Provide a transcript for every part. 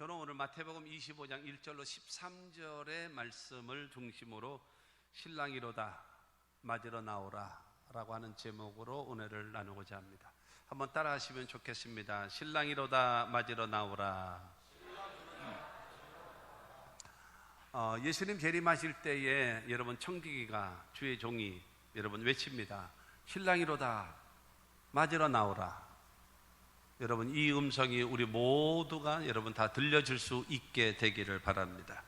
저는 오늘 마태복음 25장 1절로 13절의 말씀을 중심으로 신랑이로다 맞으러 나오라 라고 하는 제목으로 은혜를 나누고자 합니다. 한번 따라 하시면 좋겠습니다. 신랑이로다 맞으러 나오라. 예수님 재림하실 때에 여러분 청지기가 주의 종이 여러분 외칩니다. 신랑이로다 맞으러 나오라. 여러분 이 음성이 우리 모두가 여러분 다 들려줄 수 있게 되기를 바랍니다.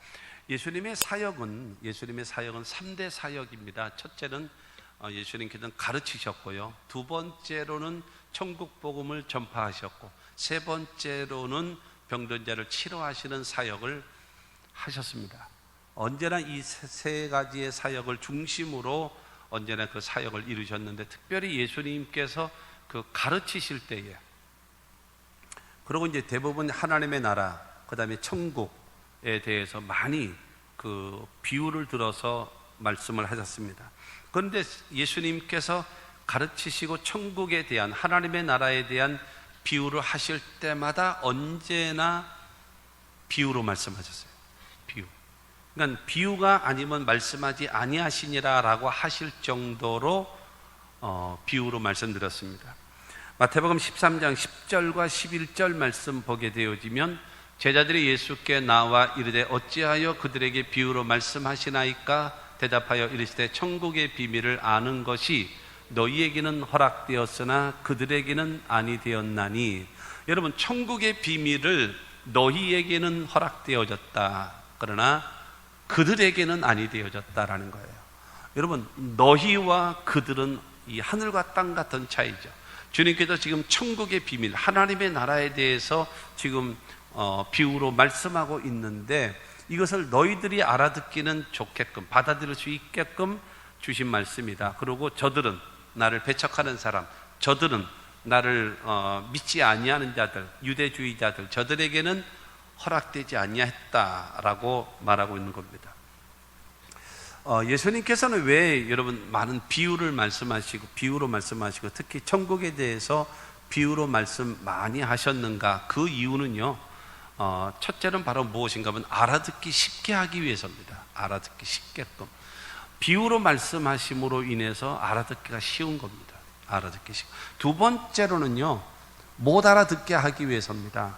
예수님의 사역은 3대 사역입니다. 첫째는 예수님께서는 가르치셨고요, 두 번째로는 천국 복음을 전파하셨고, 세 번째로는 병든 자를 치료하시는 사역을 하셨습니다. 언제나 이 세 가지의 사역을 중심으로 언제나 그 사역을 이루셨는데, 특별히 예수님께서 그 가르치실 때에, 그리고 이제 대부분 하나님의 나라, 그 다음에 천국에 대해서 많이 그 비유를 들어서 말씀을 하셨습니다. 그런데 예수님께서 가르치시고 천국에 대한, 하나님의 나라에 대한 비유를 하실 때마다 언제나 비유로 말씀하셨어요. 비유. 그러니까 비유가 아니면 말씀하지 아니하시니라 라고 하실 정도로 비유로 말씀드렸습니다. 마태복음 13장 10절과 11절 말씀 보게 되어지면, 제자들이 예수께 나와 이르되 어찌하여 그들에게 비유로 말씀하시나이까? 대답하여 이르시되 천국의 비밀을 아는 것이 너희에게는 허락되었으나 그들에게는 아니 되었나니. 여러분, 천국의 비밀을 너희에게는 허락되어졌다, 그러나 그들에게는 아니 되어졌다라는 거예요. 여러분, 너희와 그들은 이 하늘과 땅 같은 차이죠. 주님께서 지금 천국의 비밀, 하나님의 나라에 대해서 지금 비유로 말씀하고 있는데, 이것을 너희들이 알아듣기는 좋게끔, 받아들일 수 있게끔 주신 말씀이다. 그리고 저들은, 나를 배척하는 사람, 저들은 나를 믿지 아니하는 자들, 유대주의자들, 저들에게는 허락되지 아니했다라고 말하고 있는 겁니다. 예수님께서는 왜 여러분 많은 비유를 말씀하시고, 비유로 말씀하시고, 특히 천국에 대해서 비유로 말씀 많이 하셨는가? 그 이유는요, 첫째는 바로 무엇인가 하면 알아듣기 쉽게 하기 위해서입니다. 알아듣기 쉽게끔. 비유로 말씀하심으로 인해서 알아듣기가 쉬운 겁니다. 알아듣기 쉽고. 두 번째로는요, 못 알아듣게 하기 위해서입니다.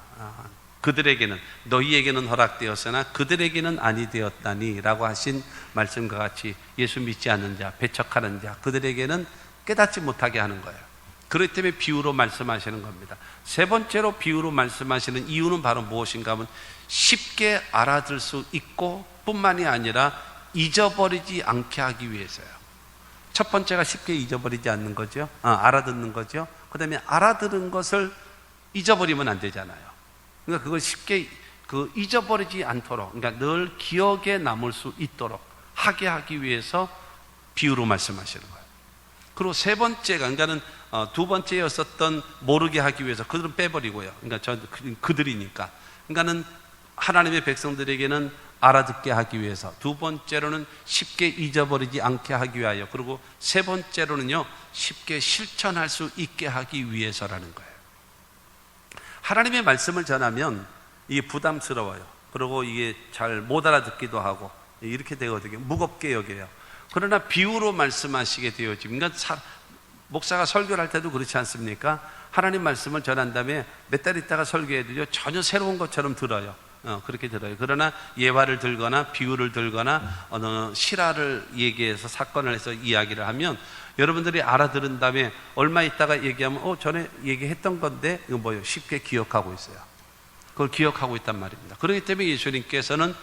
그들에게는, 너희에게는 허락되었으나 그들에게는 아니 되었다니 라고 하신 말씀과 같이 예수 믿지 않는 자, 배척하는 자, 그들에게는 깨닫지 못하게 하는 거예요. 그렇기 때문에 비유로 말씀하시는 겁니다. 세 번째로 비유로 말씀하시는 이유는 바로 무엇인가 하면 쉽게 알아들 수 있고 뿐만이 아니라 잊어버리지 않게 하기 위해서요. 첫 번째가 쉽게 잊어버리지 않는 거죠. 알아듣는 거죠. 그 다음에 알아들은 것을 잊어버리면 안 되잖아요. 그러니까 그걸 쉽게 잊어버리지 않도록, 그러니까 늘 기억에 남을 수 있도록 하게 하기 위해서 비유로 말씀하시는 거예요. 그리고 세 번째가, 그러니까는 두 번째였었던 모르게 하기 위해서 그들은 빼버리고요. 그러니까 그들이니까. 그러니까는 하나님의 백성들에게는 알아듣게 하기 위해서, 두 번째로는 쉽게 잊어버리지 않게 하기 위하여, 그리고 세 번째로는요, 쉽게 실천할 수 있게 하기 위해서라는 거예요. 하나님의 말씀을 전하면 이게 부담스러워요. 그리고 이게 잘 못 알아듣기도 하고 이렇게 되거든요. 무겁게 여겨요. 그러나 비유로 말씀하시게 되어지면, 그러니까 목사가 설교를 할 때도 그렇지 않습니까? 하나님 말씀을 전한 다음에 몇 달 있다가 설교해도요, 전혀 새로운 것처럼 들어요. 그렇게 들어요. 그러나 예화를 들거나 비유를 들거나 어느 실화를 얘기해서, 사건을 해서 이야기를 하면 여러분들이 알아들은 다음에 얼마 있다가 얘기하면 전에 얘기했던 건데 이거 뭐예요? 쉽게 기억하고 있어요. 그걸 기억하고 있단 말입니다. 그렇기 때문에 예수님께서는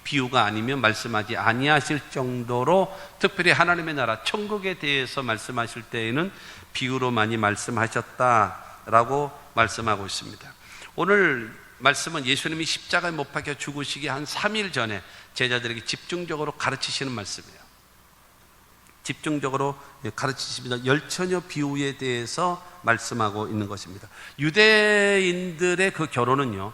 비유가 아니면 말씀하지 아니하실 정도로, 특별히 하나님의 나라 천국에 대해서 말씀하실 때에는 비유로 많이 말씀하셨다라고 말씀하고 있습니다. 오늘 말씀은 예수님이 십자가에 못 박혀 죽으시기 한 3일 전에 제자들에게 집중적으로 가르치시는 말씀이에요. 집중적으로 가르치십니다. 열처녀 비유에 대해서 말씀하고 있는 것입니다. 유대인들의 그 결혼은요,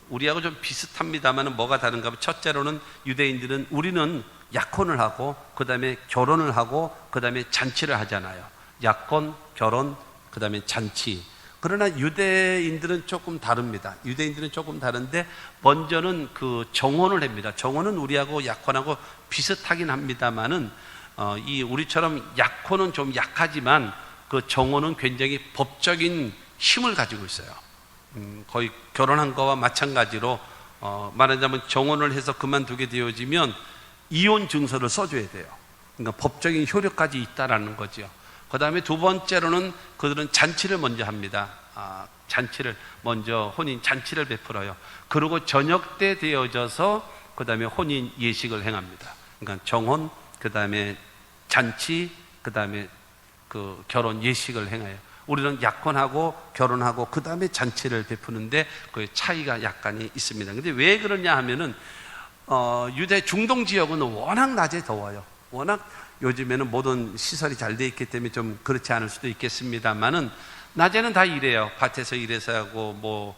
우리하고 좀 비슷합니다만 뭐가 다른가 하면, 첫째로는 유대인들은, 우리는 약혼을 하고 그 다음에 결혼을 하고 그 다음에 잔치를 하잖아요. 약혼, 결혼, 그 다음에 잔치. 그러나 유대인들은 조금 다릅니다. 유대인들은 조금 다른데 먼저는 그 정혼을 합니다. 정혼은 우리하고 약혼하고 비슷하긴 합니다만은 이 우리처럼 약혼은 좀 약하지만 그 정혼은 굉장히 법적인 힘을 가지고 있어요. 거의 결혼한 거와 마찬가지로 말하자면 정혼을 해서 그만두게 되어지면 이혼 증서를 써줘야 돼요. 그러니까 법적인 효력까지 있다라는 거죠. 그 다음에 두 번째로는 그들은 잔치를 먼저 합니다. 잔치를 먼저 혼인 잔치를 베풀어요. 그리고 저녁 때 되어져서 그 다음에 혼인 예식을 행합니다. 그러니까 정혼, 그 다음에 잔치, 그 다음에 그 결혼 예식을 행해요. 우리는 약혼하고 결혼하고 그 다음에 잔치를 베푸는데 그 차이가 약간이 있습니다. 근데 왜 그러냐 하면은 유대 중동 지역은 워낙 낮에 더워요. 워낙 요즘에는 모든 시설이 잘 돼 있기 때문에 좀 그렇지 않을 수도 있겠습니다만은 낮에는 다 일해요. 밭에서 일해서 하고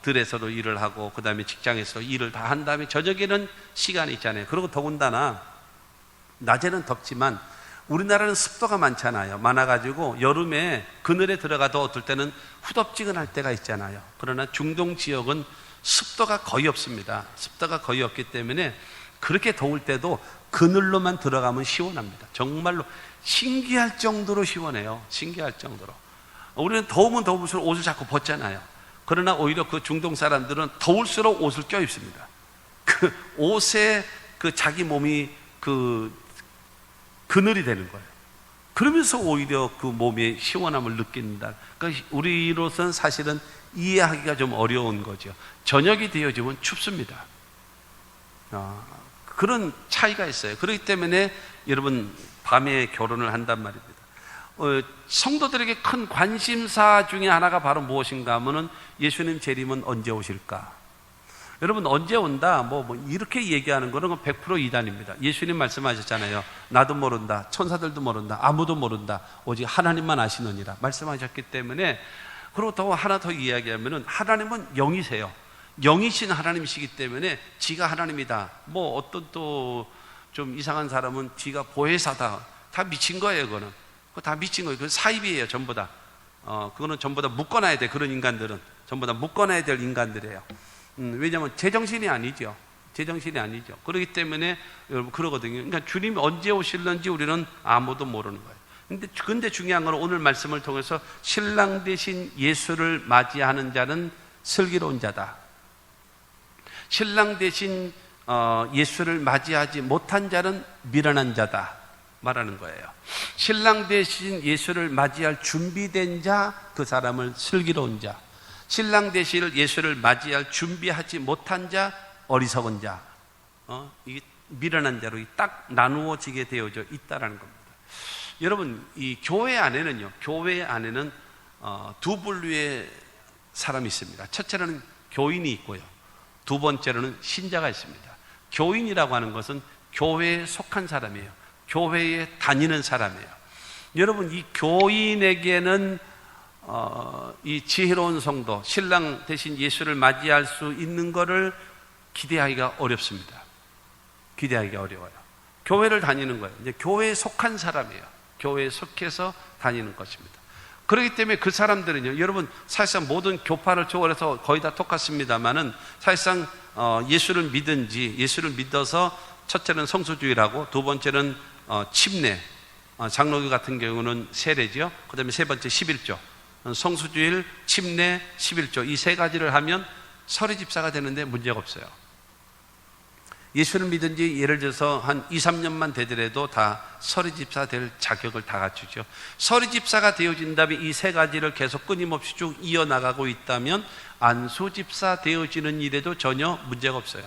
들에서도 일을 하고 그 다음에 직장에서 일을 다 한 다음에 저녁에는 시간이 있잖아요. 그리고 더군다나 낮에는 덥지만 우리나라는 습도가 많아가지고 여름에 그늘에 들어가도 어떨 때는 후덥지근할 때가 있잖아요. 그러나 중동 지역은 습도가 거의 없습니다. 습도가 거의 없기 때문에 그렇게 더울 때도 그늘로만 들어가면 시원합니다. 정말로 신기할 정도로 시원해요. 신기할 정도로. 우리는 더우면 더울수록 옷을 자꾸 벗잖아요. 그러나 오히려 그 중동 사람들은 더울수록 옷을 껴입습니다. 그 옷에 그 자기 몸이 그늘이 되는 거예요. 그러면서 오히려 그 몸의 시원함을 느낀다. 그러니까 우리로서는 사실은 이해하기가 좀 어려운 거죠. 저녁이 되어지면 춥습니다. 그런 차이가 있어요. 그렇기 때문에 여러분 밤에 결혼을 한단 말입니다. 성도들에게 큰 관심사 중에 하나가 바로 무엇인가 하면은 예수님 재림은 언제 오실까? 여러분 언제 온다 이렇게 얘기하는 거는 100% 이단입니다. 예수님 말씀하셨잖아요. 나도 모른다, 천사들도 모른다, 아무도 모른다, 오직 하나님만 아시느니라 말씀하셨기 때문에. 그리고 더 하나 더 이야기하면은 하나님은 영이세요. 영이신 하나님이시기 때문에 지가 하나님이다. 어떤 또 좀 이상한 사람은 지가 보혜사다. 다 미친 거예요. 그거는 그거 다 미친 거예요. 그건 사입이에요. 전부 다. 그거는 전부 다 묶어놔야 돼. 그런 인간들은 전부 다 묶어놔야 될 인간들이에요. 왜냐하면 제정신이 아니죠. 제정신이 아니죠. 그렇기 때문에 여러분 그러거든요. 그러니까 주님이 언제 오실는지 우리는 아무도 모르는 거예요. 근데 중요한 건 오늘 말씀을 통해서 신랑 대신 예수를 맞이하는 자는 슬기로운 자다. 신랑 대신 예수를 맞이하지 못한 자는 미련한 자다 말하는 거예요. 신랑 대신 예수를 맞이할 준비된 자, 그 사람을 슬기로운 자, 신랑 대신 예수를 맞이할 준비하지 못한 자, 어리석은 자, 이게 미련한 자로 딱 나누어지게 되어져 있다라는 겁니다. 여러분 이 교회 안에는요, 교회 안에는 두 분류의 사람이 있습니다. 첫째로는 교인이 있고요, 두 번째로는 신자가 있습니다. 교인이라고 하는 것은 교회에 속한 사람이에요. 교회에 다니는 사람이에요. 여러분 이 교인에게는 이 지혜로운 성도, 신랑 대신 예수를 맞이할 수 있는 것을 기대하기가 어렵습니다. 기대하기가 어려워요. 교회를 다니는 거예요. 이제 교회에 속한 사람이에요. 교회에 속해서 다니는 것입니다. 그렇기 때문에 그 사람들은요, 여러분 사실상 모든 교파를 초월해서 거의 다 똑같습니다만은 사실상 예수를 믿은지, 예수를 믿어서 첫째는 성수주의라고, 두 번째는 침례, 장로교 같은 경우는 세례죠. 그 다음에 세 번째 11조, 성수주일, 침례, 11조, 이 세 가지를 하면 서리집사가 되는데 문제가 없어요. 예수를 믿은지 예를 들어서 한 2, 3년만 되더라도 다 서리집사 될 자격을 다 갖추죠. 서리집사가 되어진다면 이 세 가지를 계속 끊임없이 쭉 이어나가고 있다면 안수집사 되어지는 일에도 전혀 문제가 없어요.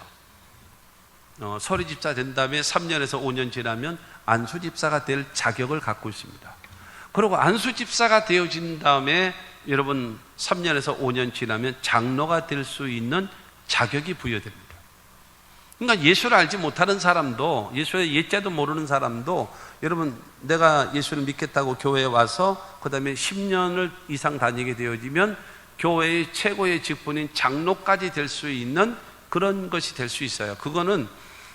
서리집사 된 다음에 3년에서 5년 지나면 안수집사가 될 자격을 갖고 있습니다. 그리고 안수집사가 되어진 다음에 여러분 3년에서 5년 지나면 장로가 될 수 있는 자격이 부여됩니다. 그러니까 예수를 알지 못하는 사람도, 예수의 예자도 모르는 사람도, 여러분 내가 예수를 믿겠다고 교회에 와서 그 다음에 10년을 이상 다니게 되어지면 교회의 최고의 직분인 장로까지 될 수 있는 그런 것이 될 수 있어요. 그거는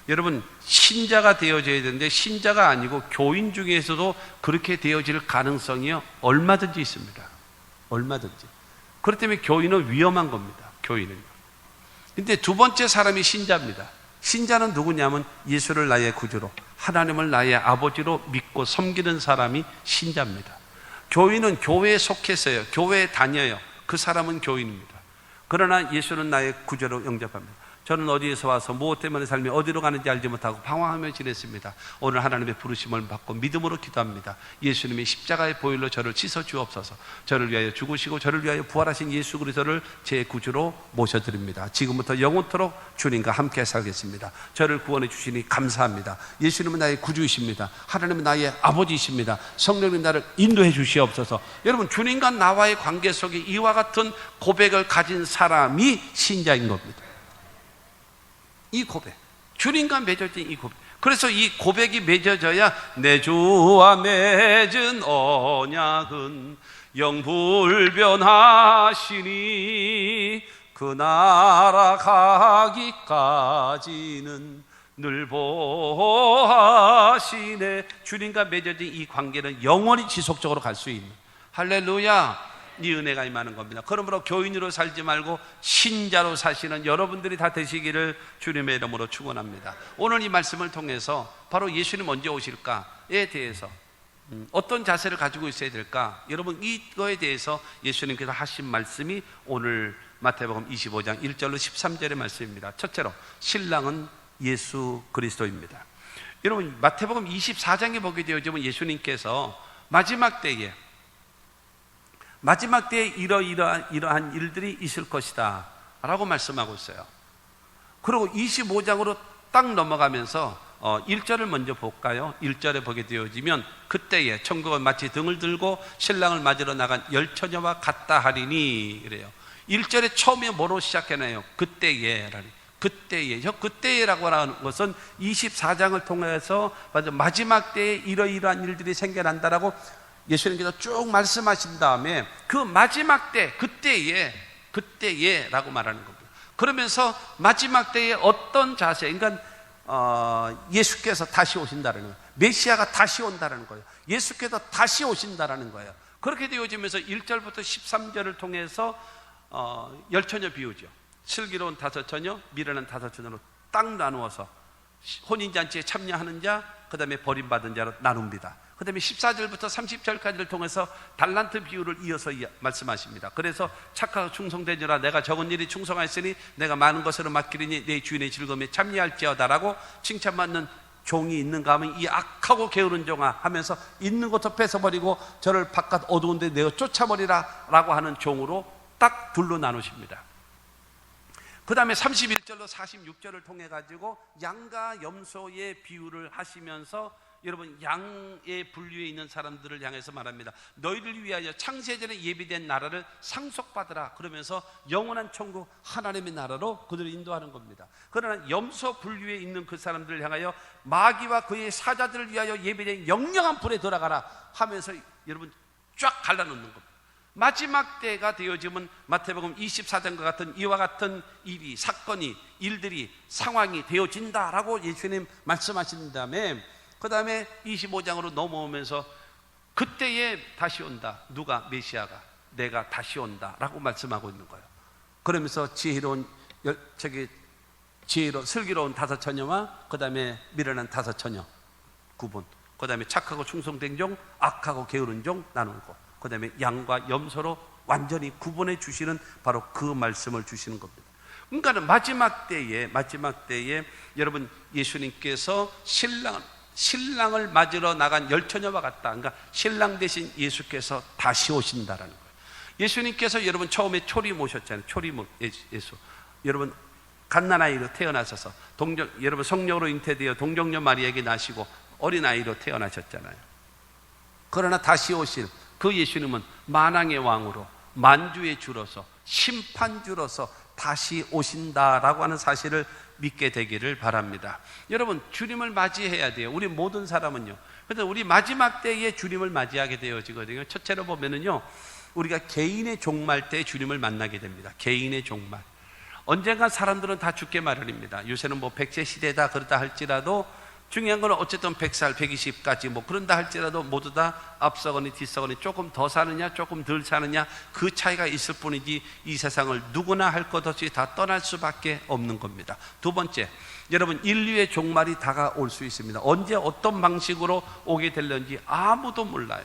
여러분 신자가 되어져야 되는데 신자가 아니고 교인 중에서도 그렇게 되어질 가능성이 얼마든지 있습니다. 얼마든지. 그렇기 때문에 교인은 위험한 겁니다. 교인은요. 근데 두 번째 사람이 신자입니다. 신자는 누구냐면 예수를 나의 구주로, 하나님을 나의 아버지로 믿고 섬기는 사람이 신자입니다. 교인은 교회에 속해서요, 교회에 다녀요. 그 사람은 교인입니다. 그러나 예수는 나의 구주로 영접합니다. 저는 어디에서 와서 무엇 때문에 삶이 어디로 가는지 알지 못하고 방황하며 지냈습니다. 오늘 하나님의 부르심을 받고 믿음으로 기도합니다. 예수님이 십자가의 보혈로 저를 씻어 주옵소서. 저를 위하여 죽으시고 저를 위하여 부활하신 예수 그리스도를 제 구주로 모셔드립니다. 지금부터 영원토록 주님과 함께 살겠습니다. 저를 구원해 주시니 감사합니다. 예수님은 나의 구주이십니다. 하나님은 나의 아버지이십니다. 성령님 나를 인도해 주시옵소서. 여러분, 주님과 나와의 관계 속에 이와 같은 고백을 가진 사람이 신자인 겁니다. 이 고백, 주님과 맺어진 이 고백. 그래서 이 고백이 맺어져야 내 주와 맺은 언약은 영불변하시니 그 나라 가기까지는 늘 보하시네. 주님과 맺어진 이 관계는 영원히 지속적으로 갈 수 있는, 할렐루야, 이 은혜가 임하는 겁니다. 그러므로 교인으로 살지 말고 신자로 사시는 여러분들이 다 되시기를 주님의 이름으로 축원합니다. 오늘 이 말씀을 통해서 바로 예수님 언제 오실까에 대해서 어떤 자세를 가지고 있어야 될까, 여러분 이거에 대해서 예수님께서 하신 말씀이 오늘 마태복음 25장 1절로 13절의 말씀입니다. 첫째로 신랑은 예수 그리스도입니다. 여러분 마태복음 24장에 보게 되어지면 예수님께서 마지막 때에 이러한 일들이 있을 것이다 라고 말씀하고 있어요. 그리고 25장으로 딱 넘어가면서 1절을 먼저 볼까요? 1절에 보게 되어지면 그때에 천국은 마치 등을 들고 신랑을 맞으러 나간 열처녀와 같다 하리니 그래요. 1절에 처음에 뭐로 시작해놔요? 그때에라니. 그때에라고 하는 것은 24장을 통해서 마지막 때에 이러이러한 일들이 생겨난다라고 예수님께서 쭉 말씀하신 다음에 그 마지막 때, 그때에라고 말하는 겁니다. 그러면서 마지막 때에 어떤 자세, 그러니까 예수께서 다시 오신다는 거예요. 메시아가 다시 온다는 거예요. 예수께서 다시 오신다는 거예요. 그렇게 되어지면서 1절부터 13절을 통해서 열처녀 비유죠. 슬기로운 5처녀, 미련한 5처녀로 딱 나누어서 혼인잔치에 참여하는 자, 그 다음에 버림받은 자로 나눕니다. 그 다음에 14절부터 30절까지를 통해서 달란트 비유를 이어서 말씀하십니다. 그래서 착하고 충성되니라, 내가 적은 일이 충성하였으니 내가 많은 것으로 맡기리니 내 주인의 즐거움에 참여할지어다 라고 칭찬받는 종이 있는가 하면 이 악하고 게으른 종아 하면서 있는 것도 뺏어버리고 저를 바깥 어두운 데 내어 쫓아버리라 라고 하는 종으로 딱 둘로 나누십니다. 그 다음에 31절로 46절을 통해 가지고 양과 염소의 비유를 하시면서 여러분 양의 분류에 있는 사람들을 향해서 말합니다. 너희를 위하여 창세전에 예비된 나라를 상속받으라 그러면서 영원한 천국 하나님의 나라로 그들을 인도하는 겁니다. 그러나 염소 분류에 있는 그 사람들을 향하여 마귀와 그의 사자들을 위하여 예비된 영영한 불에 들어가라 하면서 여러분 쫙 갈라놓는 겁니다. 마지막 때가 되어지면 마태복음 24장과 같은 이와 같은 일이, 사건이, 일들이, 상황이 되어진다라고 예수님 말씀하신 다음에 그 다음에 25장으로 넘어오면서 그때에 다시 온다. 누가? 메시아가. 내가 다시 온다 라고 말씀하고 있는 거예요. 그러면서 슬기로운 5처녀와 그 다음에 미련한 5처녀 구분, 그 다음에 착하고 충성된 종, 악하고 게으른 종 나누고, 그 다음에 양과 염소로 완전히 구분해 주시는 바로 그 말씀을 주시는 겁니다. 그러니까 마지막 때에 여러분 예수님께서 신랑을 맞으러 나간 열처녀와 같다. 그러니까 신랑 대신 예수께서 다시 오신다라는 거예요. 예수님께서 여러분 처음에 초림 오셨잖아요. 초림 예수. 여러분 갓난아이로 태어나셔서 여러분 성령으로 잉태되어 동정녀 마리아에게 나시고 어린아이로 태어나셨잖아요. 그러나 다시 오실 그 예수님은 만왕의 왕으로 만주의 주로서 심판주로서 다시 오신다라고 하는 사실을 믿게 되기를 바랍니다. 여러분 주님을 맞이해야 돼요. 우리 모든 사람은요. 그래서 우리 마지막 때에 주님을 맞이하게 되어지거든요. 첫째로 보면은요, 우리가 개인의 종말 때 주님을 만나게 됩니다. 개인의 종말. 언젠가 사람들은 다 죽게 마련입니다. 요새는 뭐 백세 시대다 그렇다 할지라도 중요한 건 어쨌든 100살, 120까지 뭐 그런다 할지라도 모두 다 앞서거니 뒤서거니 조금 더 사느냐 조금 덜 사느냐 그 차이가 있을 뿐이지 이 세상을 누구나 할 것 없이 다 떠날 수밖에 없는 겁니다. 두 번째, 여러분 인류의 종말이 다가올 수 있습니다. 언제 어떤 방식으로 오게 될런지 아무도 몰라요.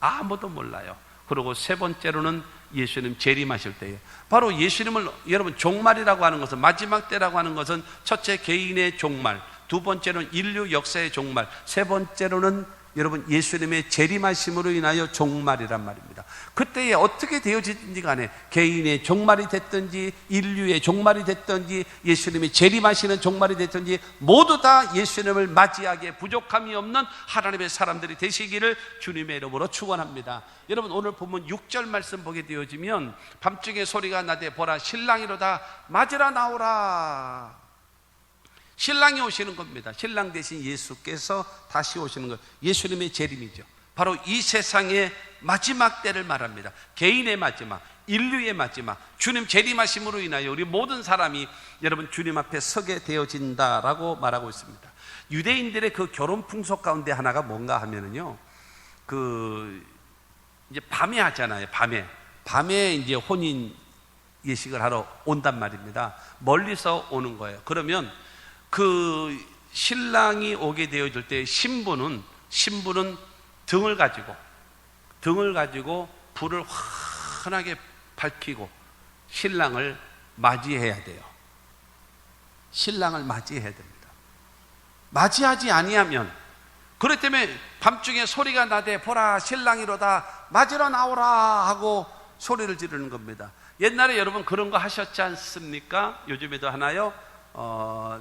아무도 몰라요. 그리고 세 번째로는 예수님 재림하실 때에 바로 예수님을 여러분 종말이라고 하는 것은 마지막 때라고 하는 것은 첫째 개인의 종말, 두 번째로는 인류 역사의 종말, 세 번째로는 여러분 예수님의 재림하심으로 인하여 종말이란 말입니다. 그때에 어떻게 되어지든지 간에 개인의 종말이 됐든지 인류의 종말이 됐든지 예수님이 재림하시는 종말이 됐든지 모두 다 예수님을 맞이하기에 부족함이 없는 하나님의 사람들이 되시기를 주님의 이름으로 축원합니다. 여러분 오늘 본문 6절 말씀 보게 되어지면 밤중에 소리가 나되 보라 신랑이로다 맞으러 나오라. 신랑이 오시는 겁니다. 신랑 대신 예수께서 다시 오시는 것, 예수님의 재림이죠. 바로 이 세상의 마지막 때를 말합니다. 개인의 마지막, 인류의 마지막, 주님 재림하심으로 인하여 우리 모든 사람이 여러분 주님 앞에 서게 되어진다라고 말하고 있습니다. 유대인들의 그 결혼 풍속 가운데 하나가 뭔가 하면은요, 이제 밤에 하잖아요. 밤에 이제 혼인 예식을 하러 온단 말입니다. 멀리서 오는 거예요. 그러면 그 신랑이 오게 되어질 때 신부는 등을 가지고 불을 환하게 밝히고 신랑을 맞이해야 돼요. 신랑을 맞이해야 됩니다. 맞이하지 아니하면, 그렇기 때문에 밤중에 소리가 나되 보라 신랑이로다 맞으러 나오라 하고 소리를 지르는 겁니다. 옛날에 여러분 그런 거 하셨지 않습니까? 요즘에도 하나요?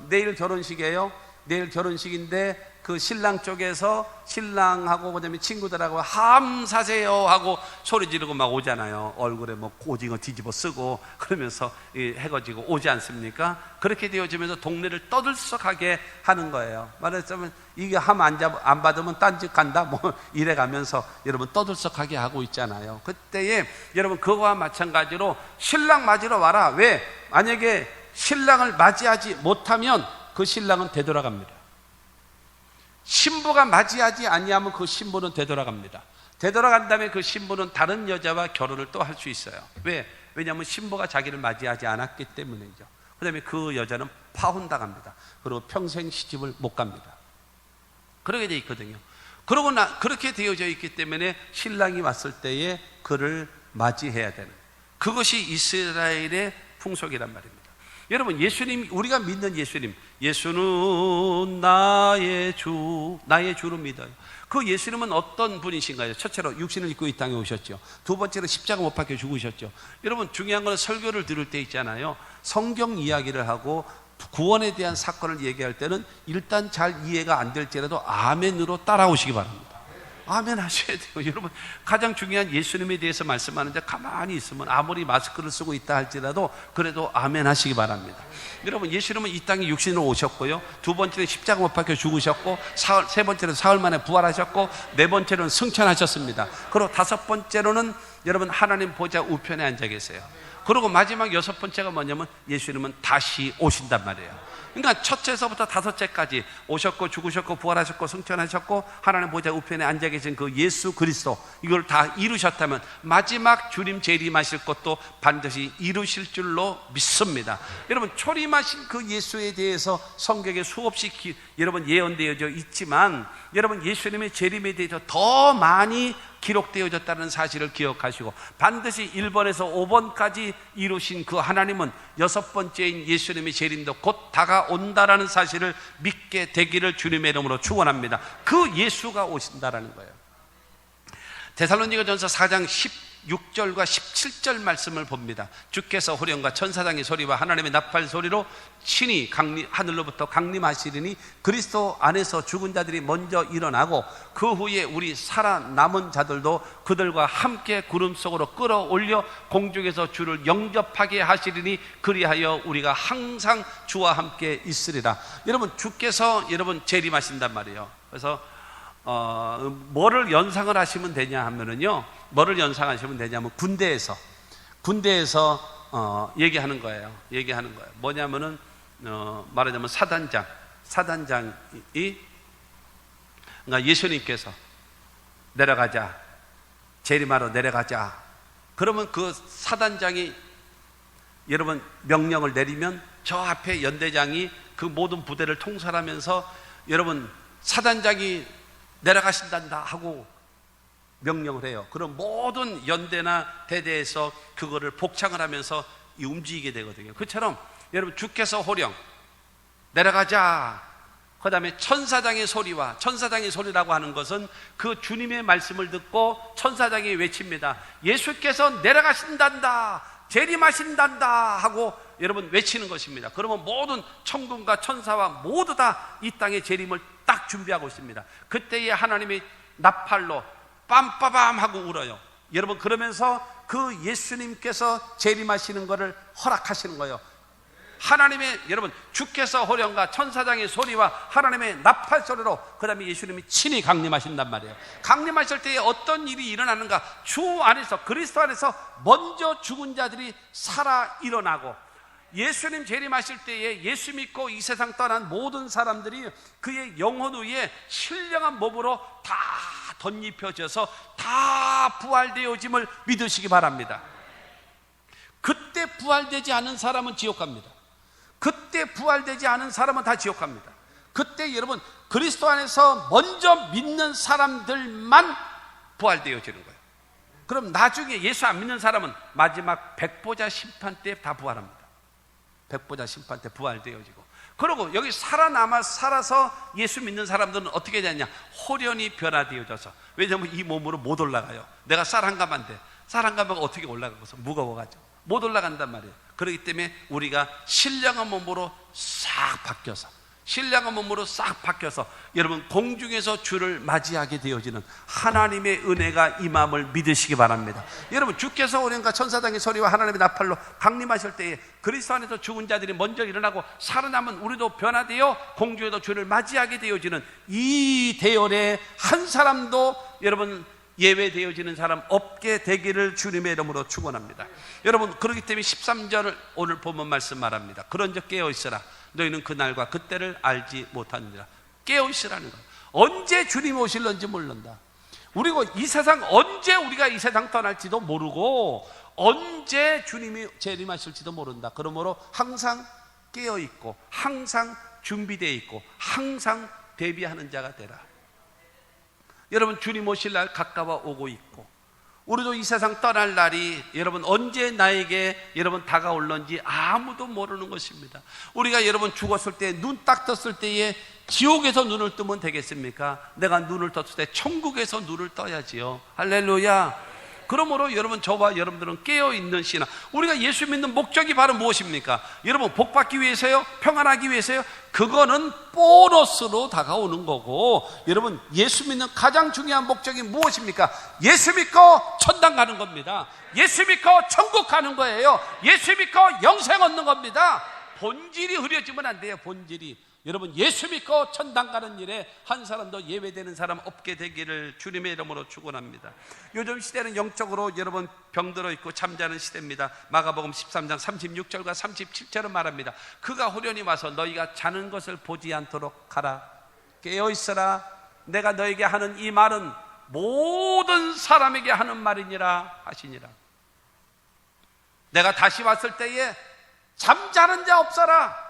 내일 결혼식이에요. 내일 결혼식인데 그 신랑 쪽에서 신랑하고 그다음에 친구들하고 함 사세요 하고 소리 지르고 막 오잖아요. 얼굴에 뭐 오징어 뒤집어 쓰고 그러면서 해가지고 오지 않습니까? 그렇게 되어지면서 동네를 떠들썩하게 하는 거예요. 말하자면 이게 함 안 받으면 딴 집 간다 뭐 이래 가면서 여러분 떠들썩하게 하고 있잖아요. 그때에 여러분 그거와 마찬가지로 신랑 맞으러 와라. 왜? 만약에 신랑을 맞이하지 못하면 그 신랑은 되돌아갑니다. 신부가 맞이하지 아니하면 그 신부는 되돌아갑니다. 되돌아간 다음에 그 신부는 다른 여자와 결혼을 또 할 수 있어요. 왜? 왜냐하면 신부가 자기를 맞이하지 않았기 때문이죠. 그 다음에 그 여자는 파혼당합니다. 그리고 평생 시집을 못 갑니다. 그러게 돼 있거든요. 그렇게 되어져 있기 때문에 신랑이 왔을 때에 그를 맞이해야 되는, 그것이 이스라엘의 풍속이란 말입니다. 여러분 예수님, 우리가 믿는 예수는 나의 주를 믿어요. 그 예수님은 어떤 분이신가요? 첫째로 육신을 입고 이 땅에 오셨죠. 두 번째로 십자가 못 박혀 죽으셨죠. 여러분 중요한 건 설교를 들을 때 있잖아요, 성경 이야기를 하고 구원에 대한 사건을 얘기할 때는 일단 잘 이해가 안 될지라도 아멘으로 따라오시기 바랍니다. 아멘 하셔야 돼요. 여러분 가장 중요한 예수님에 대해서 말씀하는데 가만히 있으면 아무리 마스크를 쓰고 있다 할지라도 그래도 아멘 하시기 바랍니다. 여러분 예수님은 이 땅에 육신으로 오셨고요, 두 번째는 십자가 못 박혀 죽으셨고, 세 번째는 사흘 만에 부활하셨고, 네 번째로는 승천하셨습니다. 그리고 다섯 번째로는 여러분 하나님 보좌 우편에 앉아 계세요. 그리고 마지막 여섯 번째가 뭐냐면 예수님은 다시 오신단 말이에요. 그러니까 첫째서부터 다섯째까지 오셨고 죽으셨고 부활하셨고 승천하셨고 하나님 보좌 우편에 앉아 계신 그 예수 그리스도, 이걸 다 이루셨다면 마지막 주님 재림하실 것도 반드시 이루실 줄로 믿습니다. 여러분 초림하신 그 예수에 대해서 성경에 수없이 여러분 예언되어져 있지만, 여러분 예수님의 재림에 대해서 더 많이 기록되어졌다는 사실을 기억하시고 반드시 1번에서 5번까지 이루신 그 하나님은 여섯 번째인 예수님의 재림도 곧 다가온다라는 사실을 믿게 되기를 주님의 이름으로 축원합니다. 그 예수가 오신다라는 거예요. 데살로니가전서 4장 16절과 17절 말씀을 봅니다. 주께서 호령과 천사장의 소리와 하나님의 나팔 소리로 친히 하늘로부터 강림하시리니 그리스도 안에서 죽은 자들이 먼저 일어나고 그 후에 우리 살아남은 자들도 그들과 함께 구름 속으로 끌어올려 공중에서 주를 영접하게 하시리니 그리하여 우리가 항상 주와 함께 있으리라. 여러분 주께서 여러분 재림하신단 말이에요. 그래서 뭐를 연상을 하시면 되냐 하면은요, 뭐를 연상하시면 되냐면 군대에서 얘기하는 거예요. 뭐냐면은 말하자면 사단장이 그러니까 예수님께서 내려가자, 재림하러 내려가자. 그러면 그 사단장이 여러분 명령을 내리면 저 앞에 연대장이 그 모든 부대를 통솔하면서 여러분 사단장이 내려가신단다 하고 명령을 해요. 그럼 모든 연대나 대대에서 그거를 복창을 하면서 움직이게 되거든요. 그처럼 여러분 주께서 호령 내려가자. 그 다음에 천사장의 소리와, 천사장의 소리라고 하는 것은 그 주님의 말씀을 듣고 천사장이 외칩니다. 예수께서 내려가신단다, 재림하신단다 하고 여러분 외치는 것입니다. 그러면 모든 천군과 천사와 모두 다 이 땅의 재림을 딱 준비하고 있습니다. 그때에 하나님이 나팔로 빰빠밤 하고 울어요. 여러분 그러면서 그 예수님께서 재림하시는 것을 허락하시는 거예요. 하나님의 여러분 주께서 호령과 천사장의 소리와 하나님의 나팔 소리로 그 다음에 예수님이 친히 강림하신단 말이에요. 강림하실 때에 어떤 일이 일어나는가? 주 안에서, 그리스도 안에서 먼저 죽은 자들이 살아 일어나고, 예수님 재림하실 때에 예수 믿고 이 세상 떠난 모든 사람들이 그의 영혼 위에 신령한 몸으로 다 덧입혀져서 다 부활되어짐을 믿으시기 바랍니다. 그때 부활되지 않은 사람은 지옥 갑니다. 그때 부활되지 않은 사람은 다 지옥 갑니다. 그때 여러분 그리스도 안에서 먼저 믿는 사람들만 부활되어지는 거예요. 그럼 나중에 예수 안 믿는 사람은 마지막 백보자 심판 때 다 부활합니다. 백보자 심판 때 부활되어지고, 그리고 여기 살아서 예수 믿는 사람들은 어떻게 되냐? 호련히 변화되어져서, 왜냐하면 이 몸으로 못 올라가요. 내가 쌀 한 가만 돼, 쌀 한 가마가 어떻게 올라가서 무거워가지고 못 올라간단 말이에요. 그렇기 때문에 우리가 신령한 몸으로 싹 바뀌어서, 신령한 몸으로 싹 바뀌어서 여러분 공중에서 주를 맞이하게 되어지는 하나님의 은혜가 임함을 믿으시기 바랍니다. 여러분 주께서 호령과 천사장의 소리와 하나님의 나팔로 강림하실 때에 그리스도 안에서 죽은 자들이 먼저 일어나고 살아남은 우리도 변화되어 공중에서 주를 맞이하게 되어지는 이 대열에 한 사람도 여러분 예외되어지는 사람 없게 되기를 주님의 이름으로 축원합니다. 여러분 그렇기 때문에 13절을 오늘 본문 말씀 말합니다. 그런즉 깨어있으라, 너희는 그날과 그때를 알지 못하느니라. 깨어있으라는 거예요. 언제 주님이 오실런지 모른다. 그리고 이 세상 언제 우리가 이 세상 떠날지도 모르고 언제 주님이 재림하실지도 모른다. 그러므로 항상 깨어있고 항상 준비되어 있고 항상 대비하는 자가 되라. 여러분 주님 오실 날 가까워 오고 있고, 우리도 이 세상 떠날 날이 여러분 언제 나에게 여러분 다가올런지 아무도 모르는 것입니다. 우리가 여러분 죽었을 때 눈 딱 떴을 때에 지옥에서 눈을 뜨면 되겠습니까? 내가 눈을 떴을 때 천국에서 눈을 떠야지요. 할렐루야. 그러므로 여러분 저와 여러분들은 깨어있는 신앙, 우리가 예수 믿는 목적이 바로 무엇입니까? 여러분 복받기 위해서요? 평안하기 위해서요? 그거는 보너스로 다가오는 거고, 여러분 예수 믿는 가장 중요한 목적이 무엇입니까? 예수 믿고 천당 가는 겁니다. 예수 믿고 천국 가는 거예요. 예수 믿고 영생 얻는 겁니다. 본질이 흐려지면 안 돼요. 본질이. 여러분 예수 믿고 천당 가는 일에 한 사람도 예외되는 사람 없게 되기를 주님의 이름으로 축원합니다. 요즘 시대는 영적으로 여러분 병들어 있고 잠자는 시대입니다. 마가복음 13장 36절과 37절은 말합니다. 그가 호련히 와서 너희가 자는 것을 보지 않도록 하라. 깨어있어라. 내가 너에게 하는 이 말은 모든 사람에게 하는 말이니라 하시니라. 내가 다시 왔을 때에 잠자는 자 없어라.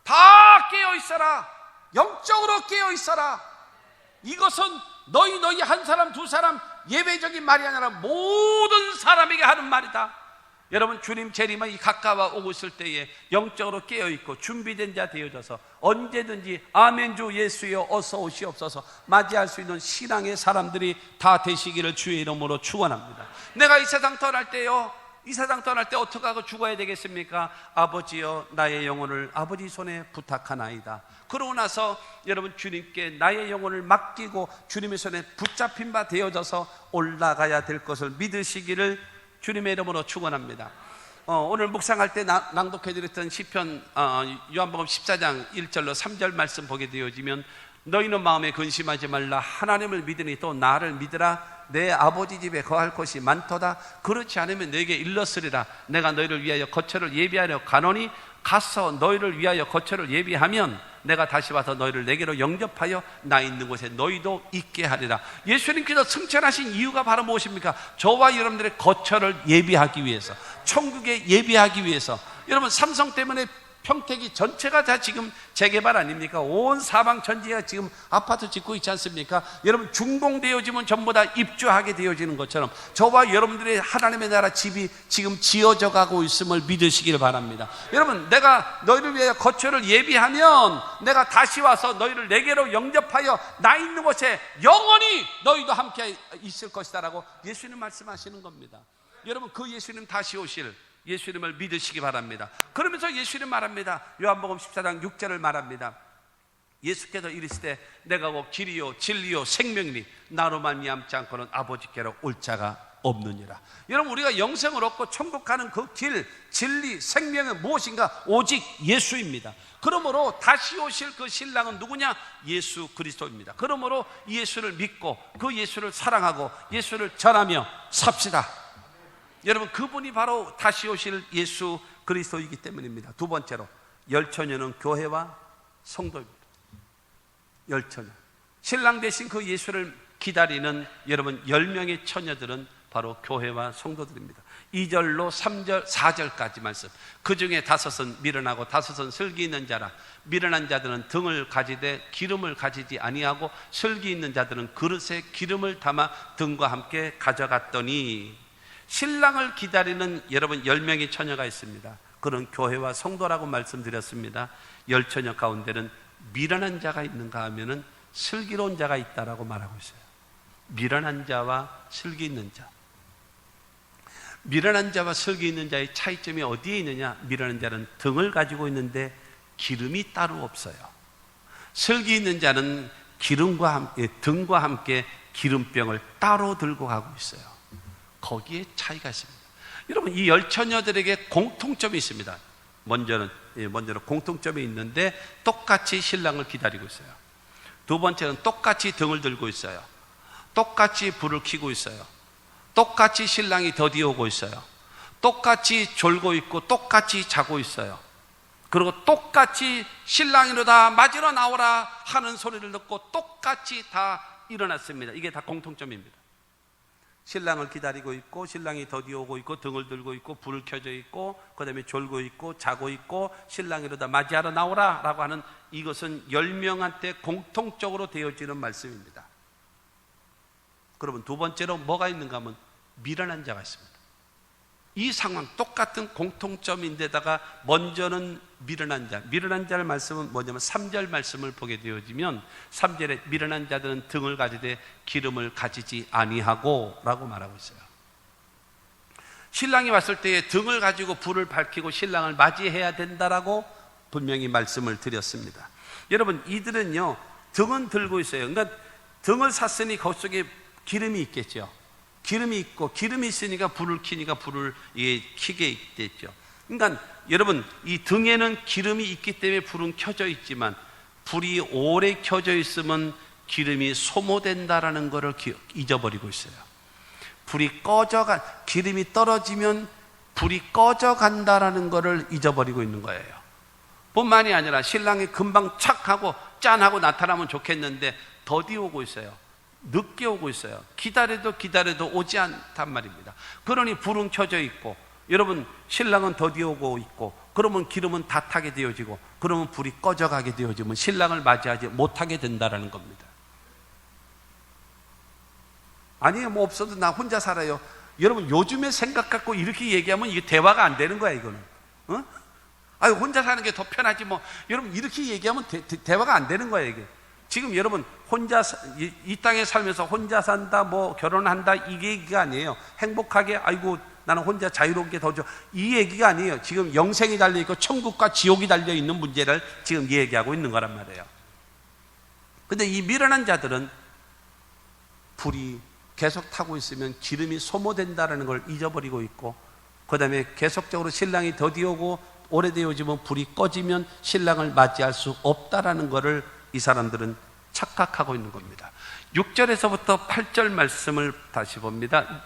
다 깨어있어라. 영적으로 깨어있어라. 이것은 너희 한 사람 두 사람 예외적인 말이 아니라 모든 사람에게 하는 말이다. 여러분 주님 재림이 가까워 오고 있을 때에 영적으로 깨어있고 준비된 자 되어져서 언제든지 아멘 주 예수여 어서 오시옵소서 맞이할 수 있는 신앙의 사람들이 다 되시기를 주의 이름으로 축원합니다. 내가 이 세상 떠날 때요, 이 세상 떠날 때 어떻게 하고 죽어야 되겠습니까? 아버지여 나의 영혼을 아버지 손에 부탁하나이다. 그러고 나서 여러분 주님께 나의 영혼을 맡기고 주님의 손에 붙잡힌 바 되어져서 올라가야 될 것을 믿으시기를 주님의 이름으로 축원합니다. 오늘 묵상할 때 낭독해드렸던 시편 요한복음 14장 1절로 3절 말씀 보게 되어지면 너희는 마음에 근심하지 말라. 하나님을 믿으니 또 나를 믿으라. 내 아버지 집에 거할 곳이 많도다. 그렇지 않으면 너에게 일렀으리라. 내가 너희를 위하여 거처를 예비하려 가노니 가서 너희를 위하여 거처를 예비하면 내가 다시 와서 너희를 내게로 영접하여 나 있는 곳에 너희도 있게 하리라. 예수님께서 승천하신 이유가 바로 무엇입니까? 저와 여러분들의 거처를 예비하기 위해서, 천국에 예비하기 위해서. 여러분, 삼성 때문에 평택이 전체가 다 지금 재개발 아닙니까? 온 사방 전체가 지금 아파트 짓고 있지 않습니까? 여러분, 준공되어지면 전부 다 입주하게 되어지는 것처럼 저와 여러분들의 하나님의 나라 집이 지금 지어져 가고 있음을 믿으시길 바랍니다. 여러분, 내가 너희를 위하여 거처를 예비하면 내가 다시 와서 너희를 내게로 영접하여 나 있는 곳에 영원히 너희도 함께 있을 것이다 라고 예수님 말씀하시는 겁니다. 여러분, 그 예수님 다시 오실 예수님을 믿으시기 바랍니다. 그러면서 예수님 말합니다. 요한복음 14장 6절을 말합니다. 예수께서 이르시되 내가 곧 길이요 진리요 생명이니 나로 말미암지 않고는 아버지께로 올 자가 없느니라. 여러분, 우리가 영생을 얻고 천국 가는 그 길, 진리, 생명은 무엇인가? 오직 예수입니다. 그러므로 다시 오실 그 신랑은 누구냐? 예수 그리스도입니다. 그러므로 예수를 믿고 그 예수를 사랑하고 예수를 전하며 삽시다. 여러분, 그분이 바로 다시 오실 예수 그리스도이기 때문입니다. 두 번째로, 열처녀는 교회와 성도입니다. 열처녀, 신랑 되신 그 예수를 기다리는 여러분 10명의 처녀들은 바로 교회와 성도들입니다. 2절로 3절, 4절까지 말씀. 그 중에 5은 미련하고 5은 슬기 있는 자라. 미련한 자들은 등을 가지되 기름을 가지지 아니하고 슬기 있는 자들은 그릇에 기름을 담아 등과 함께 가져갔더니, 신랑을 기다리는 여러분 10명의 처녀가 있습니다. 그런 교회와 성도라고 말씀드렸습니다. 10처녀 가운데는 미련한 자가 있는가 하면은 슬기로운 자가 있다라고 말하고 있어요. 미련한 자와 슬기 있는 자. 미련한 자와 슬기 있는 자의 차이점이 어디에 있느냐? 미련한 자는 등을 가지고 있는데 기름이 따로 없어요. 슬기 있는 자는 기름과 함께, 등과 함께 기름병을 따로 들고 가고 있어요. 거기에 차이가 있습니다. 여러분, 이 10처녀들에게 공통점이 있습니다. 먼저는 공통점이 있는데 똑같이 신랑을 기다리고 있어요. 두 번째는 똑같이 등을 들고 있어요. 똑같이 불을 켜고 있어요. 똑같이 신랑이 더디오고 있어요. 똑같이 졸고 있고 똑같이 자고 있어요. 그리고 똑같이 신랑이로다 맞으러 나오라 하는 소리를 듣고 똑같이 다 일어났습니다. 이게 다 공통점입니다. 신랑을 기다리고 있고, 신랑이 더디오고 있고, 등을 들고 있고, 불을 켜져 있고, 그 다음에 졸고 있고, 자고 있고, 신랑이로다 맞이하러 나오라 라고 하는, 이것은 10명한테 공통적으로 되어지는 말씀입니다. 그러면 두 번째로 뭐가 있는가 하면 미련한 자가 있습니다. 이 상황 똑같은 공통점인데다가 먼저는 미련한 자, 미련한 자의 말씀은 뭐냐면 3절 말씀을 보게 되어지면 3절에 미련한 자들은 등을 가지되 기름을 가지지 아니하고 라고 말하고 있어요. 신랑이 왔을 때에 등을 가지고 불을 밝히고 신랑을 맞이해야 된다라고 분명히 말씀을 드렸습니다. 여러분, 이들은요 등은 들고 있어요. 그러니까 등을 샀으니 그 속에 기름이 있겠죠. 기름이 있고, 기름이 있으니까 불을 켜니까 불을 켜게 됐죠. 그러니까 여러분, 이 등에는 기름이 있기 때문에 불은 켜져 있지만 불이 오래 켜져 있으면 기름이 소모된다라는 것을 잊어버리고 있어요. 기름이 떨어지면 불이 꺼져간다라는 것을 잊어버리고 있는 거예요. 뿐만이 아니라 신랑이 금방 착 하고 짠 하고 나타나면 좋겠는데 더디 오고 있어요. 늦게 오고 있어요. 기다려도 오지 않단 말입니다. 그러니 불은 켜져 있고, 여러분 신랑은 더디 오고 있고, 그러면 기름은 다 타게 되어지고, 그러면 불이 꺼져가게 되어지면 신랑을 맞이하지 못하게 된다는 겁니다. 아니에요, 뭐 없어도 나 혼자 살아요. 여러분, 요즘에 생각 갖고 이렇게 얘기하면 이게 대화가 안 되는 거야, 이거는. 어? 아유, 혼자 사는 게 더 편하지 뭐. 여러분, 이렇게 얘기하면 대화가 안 되는 거야, 이게. 지금 여러분 혼자 이 땅에 살면서 혼자 산다, 뭐 결혼한다, 이 얘기가 아니에요. 행복하게, 아이고 나는 혼자 자유로운 게 더 좋아, 이 얘기가 아니에요. 지금 영생이 달려있고 천국과 지옥이 달려있는 문제를 지금 얘기하고 있는 거란 말이에요. 근데 이 미련한 자들은 불이 계속 타고 있으면 기름이 소모된다는 걸 잊어버리고 있고, 그 다음에 계속적으로 신랑이 더디오고 오래되어지면 불이 꺼지면 신랑을 맞이할 수 없다라는 것을 이 사람들은 착각하고 있는 겁니다. 6절에서부터 8절 말씀을 다시 봅니다.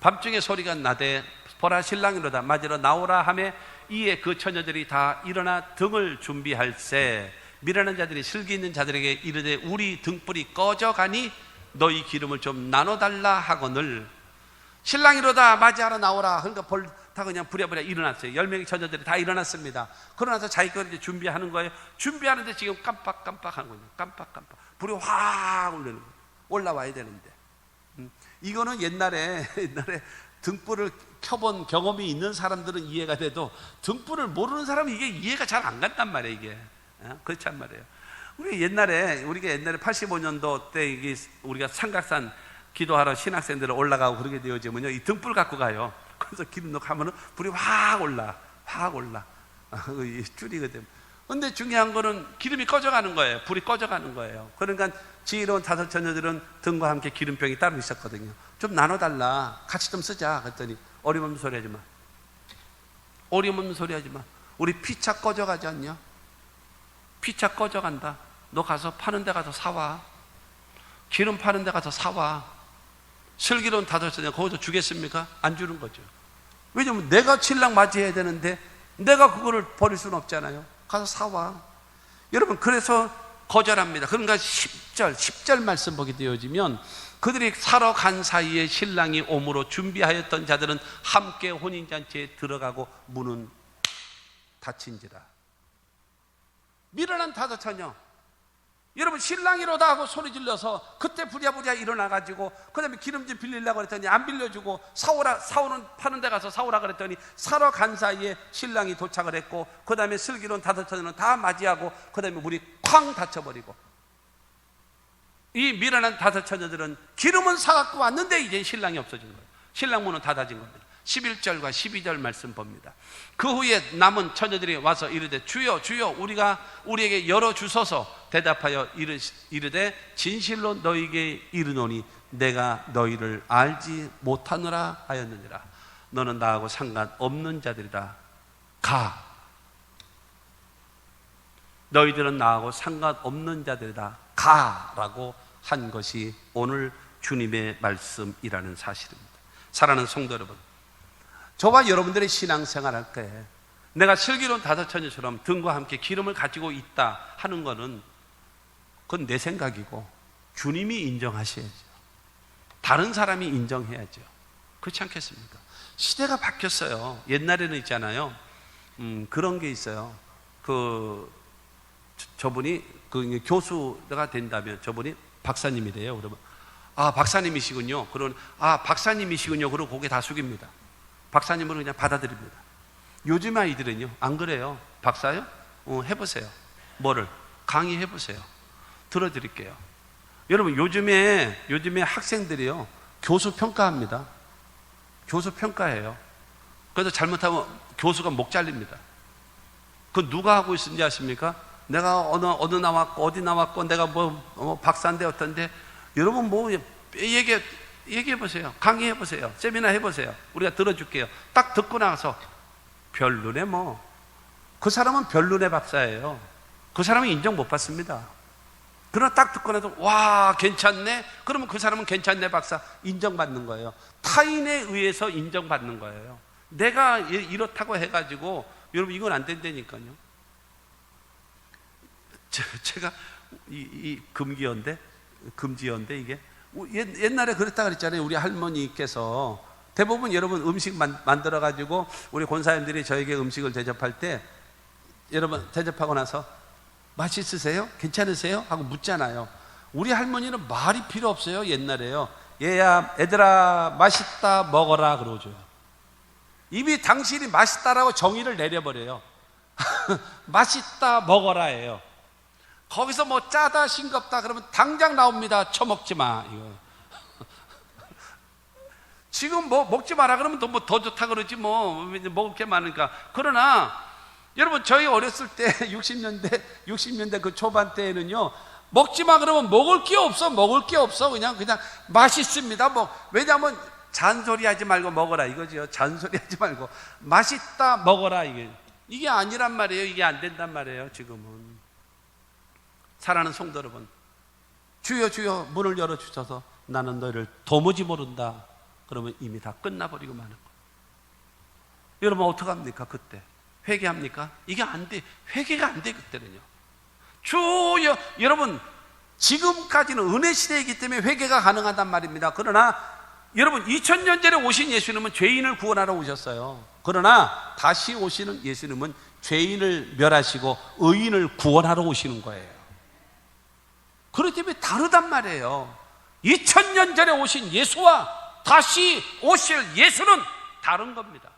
밤중에 소리가 나되 보라 신랑이로다 맞으러 나오라 하매 이에 그 처녀들이 다 일어나 등을 준비할세 미련한 자들이 슬기 있는 자들에게 이르되 우리 등불이 꺼져가니 너희 기름을 좀 나눠달라 하거늘 신랑이로다 맞이하러 나오라. 그러니까 다 그냥 부랴부랴 일어났어요. 10명의 처녀들이 다 일어났습니다. 그러나서 자기가 이제 준비하는 거예요. 준비하는데 지금 깜빡깜빡 하는 거예요. 깜빡깜빡. 불이 확 올라오는 거예요. 올라와야 되는데. 이거는 옛날에 등불을 켜본 경험이 있는 사람들은 이해가 돼도 등불을 모르는 사람은 이게 이해가 잘 안 간단 말이에요. 이게 그렇단 말이에요. 우리가 옛날에 85년도 때 이게 우리가 삼각산 기도하러 신학생들 올라가고 그러게 되어지면요, 이 등불 갖고 가요. 그래서 기름 넣고 하면은 불이 확 올라. 이 줄이거든. 근데 중요한 거는 기름이 꺼져가는 거예요. 불이 꺼져가는 거예요. 그러니까 지혜로운 5 처녀들은 등과 함께 기름병이 따로 있었거든요. 좀 나눠달라. 같이 좀 쓰자. 그랬더니 어림없는 소리 하지 마. 어림없는 소리 하지 마. 우리 피차 꺼져가지 않냐? 피차 꺼져간다. 너 가서 파는 데 가서 사와. 기름 파는 데 가서 사와. 슬기로운 5 처녀 거기서 주겠습니까? 안 주는 거죠. 왜냐면 내가 신랑 맞이해야 되는데 내가 그거를 버릴 수는 없잖아요. 가서 사와. 여러분, 그래서 거절합니다. 그러니까 10절 말씀 보게 되어지면 그들이 사러 간 사이에 신랑이 오므로 준비하였던 자들은 함께 혼인잔치에 들어가고 문은 닫힌지라. 미련한 5 처녀. 여러분, 신랑이로다 하고 소리 질러서 그때 부랴부랴 일어나가지고 그 다음에 기름 좀 빌리려고 그랬더니 안 빌려주고 사오는 파는 데 가서 사오라 그랬더니 사러 간 사이에 신랑이 도착을 했고 그 다음에 슬기로운 5 처녀는 다 맞이하고 그 다음에 물이 쾅 닫혀버리고, 이 미련한 5 처녀들은 기름은 사갖고 왔는데 이제 신랑이 없어진 거예요. 신랑 문은 닫아진 겁니다. 11절과 12절 말씀 봅니다. 그 후에 남은 처녀들이 와서 이르되 주여 주여 우리에게 열어주소서. 대답하여 이르되 진실로 너희에게 이르노니 내가 너희를 알지 못하노라 하였느니라. 너는 나하고 상관없는 자들이라. 가. 너희들은 나하고 상관없는 자들이다. 가라고 한 것이 오늘 주님의 말씀이라는 사실입니다. 사랑하는 성도 여러분, 저와 여러분들의 신앙생활 할 때 내가 슬기로운 5 처녀처럼 등과 함께 기름을 가지고 있다 하는 것은 그건 내 생각이고 주님이 인정하셔야죠. 다른 사람이 인정해야죠. 그렇지 않겠습니까? 시대가 바뀌었어요. 옛날에는 있잖아요, 그런 게 있어요. 저분이 교수가 된다면 저분이 박사님이래요. 그러면 박사님이시군요. 박사님이시군요. 그러고 고개 다 숙입니다. 박사님으로 그냥 받아들입니다. 요즘 아이들은요 안 그래요. 박사요? 해보세요. 뭐를? 강의해보세요. 들어드릴게요. 여러분, 요즘에 학생들이요 교수 평가합니다. 교수 평가해요. 그래서 잘못하면 교수가 목 잘립니다. 그 누가 하고 있는지 아십니까? 내가 어느 나왔고 어디 나왔고 내가 박사인데 어떤데, 여러분 얘기해보세요. 강의해보세요. 세미나 해보세요. 우리가 들어줄게요. 딱 듣고 나서 별론에 그 사람은 별론의 박사예요. 그 사람은 인정 못 받습니다. 그러나 딱 듣고 나서 와 괜찮네? 그러면 그 사람은 괜찮네 박사 인정받는 거예요. 타인에 의해서 인정받는 거예요. 내가 이렇다고 해가지고 여러분 이건 안 된다니까요. 제가 이 금지어인데 이게 옛날에 그랬다 그랬잖아요. 우리 할머니께서 대부분 여러분 음식 만들어 가지고 우리 권사님들이 저에게 음식을 대접할 때 여러분 대접하고 나서 맛있으세요? 괜찮으세요? 하고 묻잖아요. 우리 할머니는 말이 필요 없어요. 옛날에요. 얘야 애들아 맛있다 먹어라 그러죠. 이미 당신이 맛있다라고 정의를 내려버려요. 맛있다 먹어라예요. 거기서 짜다 싱겁다 그러면 당장 나옵니다. 처먹지 마 이거. 지금 먹지 마라 그러면 더 좋다 그러지 먹을 게 많으니까. 그러나 여러분 저희 어렸을 때 60년대 그 초반 때에는요 먹지 마 그러면 먹을 게 없어 그냥 맛있습니다. 왜냐하면 잔소리하지 말고 먹어라 이거죠. 잔소리하지 말고 맛있다 먹어라 이게 아니란 말이에요. 이게 안 된단 말이에요. 지금은. 사랑하는 성도 여러분, 주여 주여 문을 열어주셔서 나는 너희를 도무지 모른다 그러면 이미 다 끝나버리고 마는 거예요. 여러분 어떡합니까? 그때 회개합니까? 이게 안 돼. 회개가 안 돼. 그때는요 주여, 여러분 지금까지는 은혜 시대이기 때문에 회개가 가능하단 말입니다. 그러나 여러분 2000년 전에 오신 예수님은 죄인을 구원하러 오셨어요. 그러나 다시 오시는 예수님은 죄인을 멸하시고 의인을 구원하러 오시는 거예요. 그렇기 때문에 다르단 말이에요. 2000년 전에 오신 예수와 다시 오실 예수는 다른 겁니다.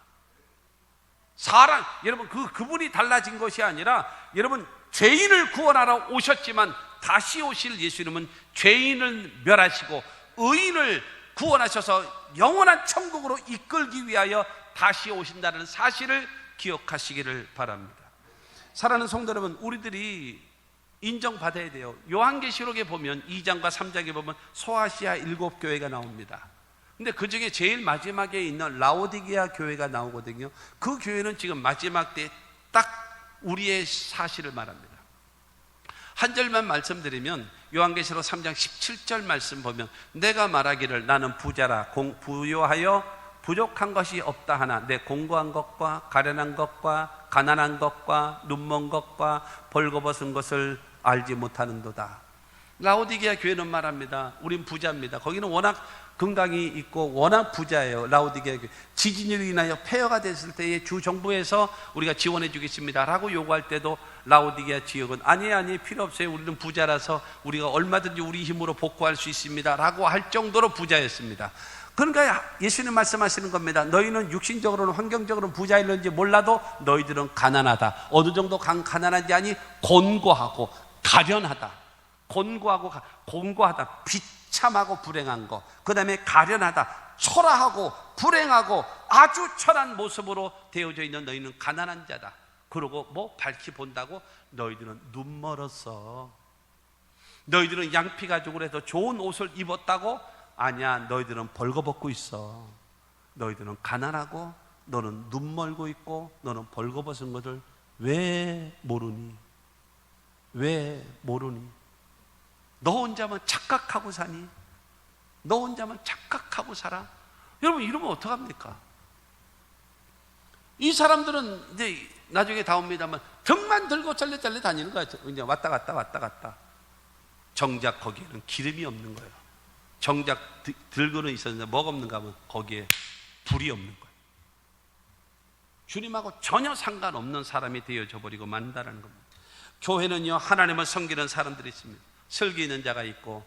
사랑, 여러분 그분이 달라진 것이 아니라 여러분 죄인을 구원하러 오셨지만 다시 오실 예수님은 죄인을 멸하시고 의인을 구원하셔서 영원한 천국으로 이끌기 위하여 다시 오신다는 사실을 기억하시기를 바랍니다. 사랑하는 성도 여러분, 우리들이 인정받아야 돼요. 요한계시록에 보면 2장과 3장에 보면 소아시아 7교회가 나옵니다. 근데 그 중에 제일 마지막에 있는 라오디게아 교회가 나오거든요. 그 교회는 지금 마지막 때 딱 우리의 사실을 말합니다. 한 절만 말씀드리면 요한계시록 3장 17절 말씀 보면 내가 말하기를 나는 부자라 부요하여 부족한 것이 없다 하나 내 공고한 것과 가련한 것과 가난한 것과 눈먼 것과 벌거벗은 것을 알지 못하는도다. 라오디게아 교회는 말합니다. 우린 부자입니다. 거기는 워낙 건강이 있고 워낙 부자예요. 라오디게아 교회. 지진으로 인하여 폐허가 됐을 때에 주 정부에서 우리가 지원해 주겠습니다 라고 요구할 때도 라오디게아 지역은 아니 필요 없어요. 우리는 부자라서 우리가 얼마든지 우리 힘으로 복구할 수 있습니다 라고 할 정도로 부자였습니다. 그러니까 예수님 말씀하시는 겁니다. 너희는 육신적으로는 환경적으로는 부자일는지 몰라도 너희들은 가난하다. 어느 정도 가난한지 아니 곤고하고 가련하다. 곤고하다, 비참하고 불행한 거. 그 다음에 가련하다, 초라하고 불행하고 아주 천한 모습으로 되어져 있는 너희는 가난한 자다. 그러고 뭐 밝히 본다고 너희들은 눈멀었어. 너희들은 양피 가죽으로 해서 좋은 옷을 입었다고? 아니야, 너희들은 벌거벗고 있어. 너희들은 가난하고 너는 눈멀고 있고 너는 벌거벗은 것을 왜 모르니? 왜 모르니? 너 혼자만 착각하고 사니? 너 혼자만 착각하고 살아? 여러분 이러면 어떡합니까? 이 사람들은 이제 나중에 다 옵니다만 등만 들고 쩔레쩔레 다니는 거야. 이제 왔다 갔다. 정작 거기에는 기름이 없는 거예요. 정작 들고는 있었는데 뭐가 없는가 하면 거기에 불이 없는 거예요. 주님하고 전혀 상관없는 사람이 되어져 버리고 만다라는 겁니다. 교회는요, 하나님을 섬기는 사람들이 있습니다. 슬기 있는 자가 있고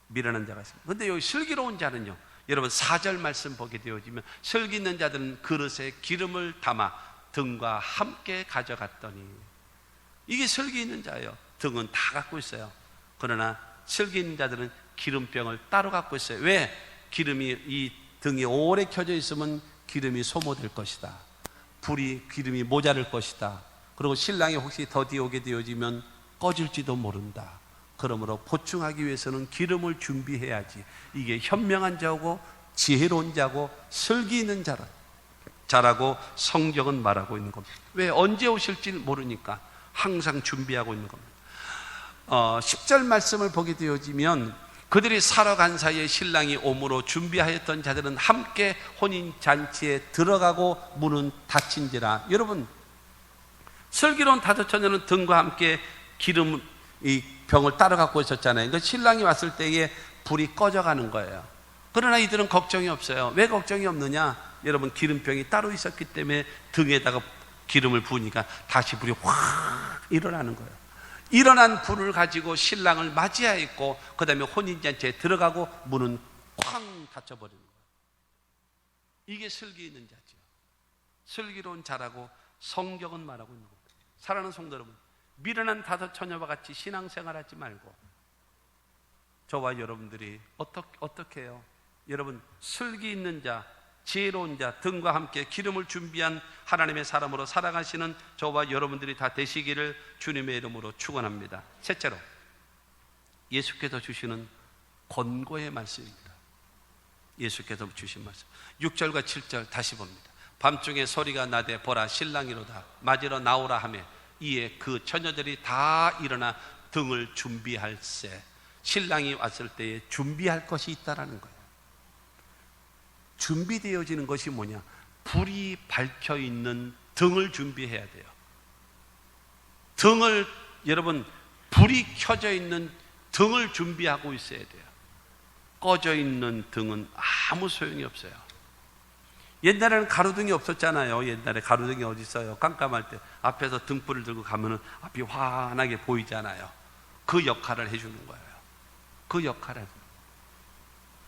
미련한 자가 있습니다. 그런데 여기 슬기로운 자는요, 여러분 4절 말씀 보게 되어지면 슬기 있는 자들은 그릇에 기름을 담아 등과 함께 가져갔더니, 이게 슬기 있는 자예요. 등은 다 갖고 있어요. 그러나 슬기 있는 자들은 기름병을 따로 갖고 있어요. 왜? 이 등이 오래 켜져 있으면 기름이 소모될 것이다. 기름이 모자랄 것이다. 그리고 신랑이 혹시 더디 오게 되어지면 꺼질지도 모른다. 그러므로 보충하기 위해서는 기름을 준비해야지. 이게 현명한 자고 지혜로운 자고 슬기 있는 자라고 성경은 말하고 있는 겁니다. 왜? 언제 오실지 모르니까 항상 준비하고 있는 겁니다. 10절 말씀을 보게 되어지면 그들이 살아간 사이에 신랑이 오므로 준비하였던 자들은 함께 혼인잔치에 들어가고 문은 닫힌지라. 여러분, 슬기로운 다섯 처녀는 등과 함께 이 병을 따라 갖고 있었잖아요. 그러니까 신랑이 왔을 때에 불이 꺼져가는 거예요. 그러나 이들은 걱정이 없어요. 왜 걱정이 없느냐? 여러분, 기름병이 따로 있었기 때문에 등에다가 기름을 부으니까 다시 불이 확 일어나는 거예요. 일어난 불을 가지고 신랑을 맞이하였고 그 다음에 혼인잔치에 들어가고 문은 쾅 닫혀버리는 거예요. 이게 슬기 있는 자죠. 슬기로운 자라고 성경은 말하고 있는 겁니다. 사랑하는 성도 여러분, 미련한 다섯 처녀와 같이 신앙생활하지 말고 저와 여러분들이 어떻게 해요? 여러분, 슬기 있는 자, 지혜로운 자, 등과 함께 기름을 준비한 하나님의 사람으로 살아가시는 저와 여러분들이 다 되시기를 주님의 이름으로 축원합니다. 셋째로, 예수께서 주시는 권고의 말씀입니다. 예수께서 주신 말씀 6절과 7절 다시 봅니다. 밤중에 소리가 나되 보라 신랑이로다 맞으러 나오라 하며 이에 그 처녀들이 다 일어나 등을 준비할세. 신랑이 왔을 때에 준비할 것이 있다라는 거예요. 준비되어지는 것이 뭐냐? 불이 밝혀 있는 등을 준비해야 돼요. 등을, 여러분, 불이 켜져 있는 등을 준비하고 있어야 돼요. 꺼져 있는 등은 아무 소용이 없어요. 옛날에는 가로등이 없었잖아요. 옛날에 가로등이 어디 있어요? 깜깜할 때 앞에서 등불을 들고 가면은 앞이 환하게 보이잖아요. 그 역할을 해주는 거예요. 그 역할을.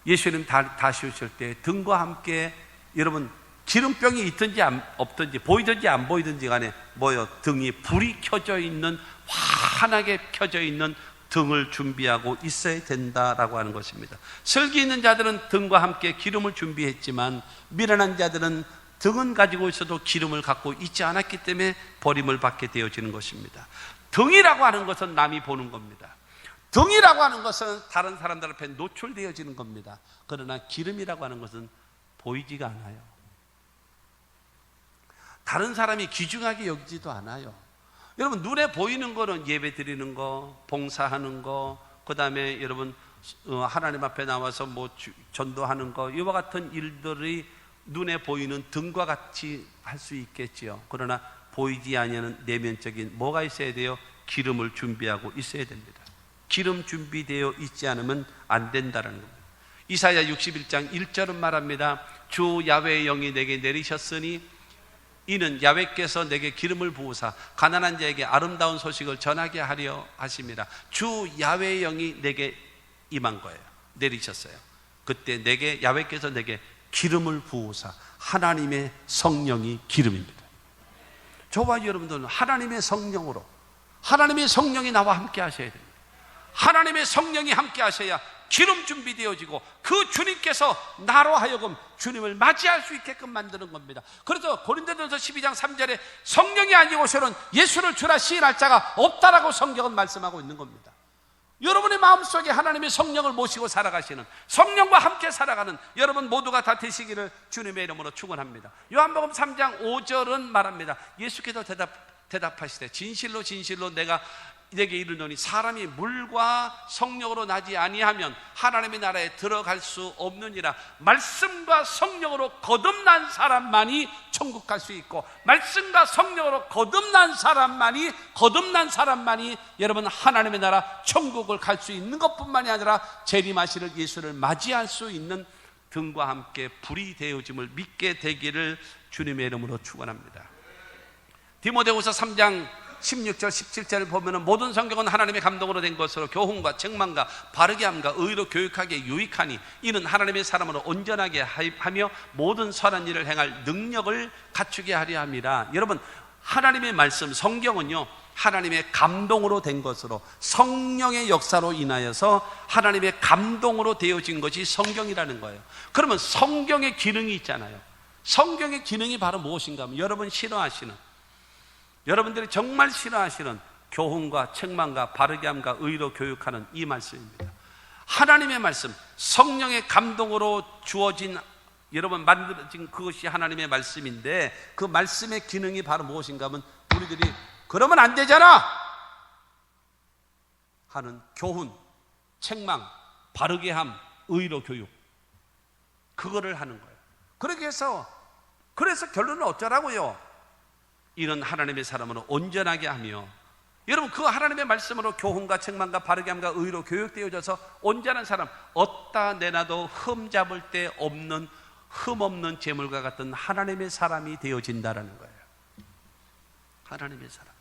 예수님 다시 오실 때 등과 함께, 여러분 기름병이 있든지 없든지 보이든지 안 보이든지 간에 뭐요? 등이 불이 켜져 있는, 환하게 켜져 있는 등을 준비하고 있어야 된다라고 하는 것입니다. 슬기 있는 자들은 등과 함께 기름을 준비했지만 미련한 자들은 등은 가지고 있어도 기름을 갖고 있지 않았기 때문에 버림을 받게 되어지는 것입니다. 등이라고 하는 것은 남이 보는 겁니다. 등이라고 하는 것은 다른 사람들 앞에 노출되어지는 겁니다. 그러나 기름이라고 하는 것은 보이지가 않아요. 다른 사람이 귀중하게 여기지도 않아요. 여러분 눈에 보이는 거는 예배 드리는 거, 봉사하는 거, 그 다음에 여러분 하나님 앞에 나와서 뭐 전도하는 거, 이와 같은 일들이 눈에 보이는 등과 같이 할 수 있겠지요. 그러나 보이지 않는 내면적인 뭐가 있어야 돼요? 기름을 준비하고 있어야 됩니다. 기름 준비되어 있지 않으면 안 된다는 겁니다. 이사야 61장 1절은 말합니다. 주 야훼의 영이 내게 내리셨으니 이는 야훼께서 내게 기름을 부으사 가난한 자에게 아름다운 소식을 전하게 하려 하심이라. 주 야훼의 영이 내게 임한 거예요. 내리셨어요. 그때 내게, 야훼께서 내게 기름을 부으사, 하나님의 성령이 기름입니다. 저와 여러분들은 하나님의 성령으로, 하나님의 성령이 나와 함께 하셔야 됩니다. 하나님의 성령이 함께 하셔야 기름 준비되어지고 그 주님께서 나로 하여금 주님을 맞이할 수 있게끔 만드는 겁니다. 그래서 고린도전서 12장 3절에 성령이 아니고서는 예수를 주라 시인할 자가 없다라고 성경은 말씀하고 있는 겁니다. 여러분의 마음속에 하나님의 성령을 모시고 살아가시는, 성령과 함께 살아가는 여러분 모두가 다 되시기를 주님의 이름으로 축원합니다. 요한복음 3장 5절은 말합니다. 예수께서 대답하시되 진실로 진실로 내가 내게 이르노니 사람이 물과 성령으로 나지 아니하면 하나님의 나라에 들어갈 수 없느니라. 말씀과 성령으로 거듭난 사람만이 천국 갈 수 있고, 말씀과 성령으로 거듭난 사람만이 여러분 하나님의 나라 천국을 갈 수 있는 것뿐만이 아니라 재림하실 예수를 맞이할 수 있는 등과 함께 불이 되어짐을 믿게 되기를 주님의 이름으로 축원합니다. 디모데후서 3장 16절 17절을 보면 모든 성경은 하나님의 감동으로 된 것으로 교훈과 책망과 바르게 함과 의로 교육하기에 유익하니 이는 하나님의 사람으로 온전하게 하며 모든 선한 일을 행할 능력을 갖추게 하려 함이라. 여러분 하나님의 말씀 성경은요 하나님의 감동으로 된 것으로, 성령의 역사로 인하여서 하나님의 감동으로 되어진 것이 성경이라는 거예요. 그러면 성경의 기능이 있잖아요. 성경의 기능이 바로 무엇인가 하면 여러분 싫어하시는, 여러분들이 정말 싫어하시는 교훈과 책망과 바르게 함과 의로 교육하는 이 말씀입니다. 하나님의 말씀, 성령의 감동으로 주어진, 여러분 만들어진 그것이 하나님의 말씀인데 그 말씀의 기능이 바로 무엇인가 하면 우리들이 그러면 안 되잖아 하는 교훈, 책망, 바르게 함, 의로 교육, 그거를 하는 거예요. 그래서 결론은 어쩌라고요? 이런 하나님의 사람으로 온전하게 하며, 여러분 그 하나님의 말씀으로 교훈과 책망과 바르게 함과 의로 교육되어져서 온전한 사람, 어디다 내놔도 흠 잡을 데 없는, 흠 없는 재물과 같은 하나님의 사람이 되어진다라는 거예요. 하나님의 사람.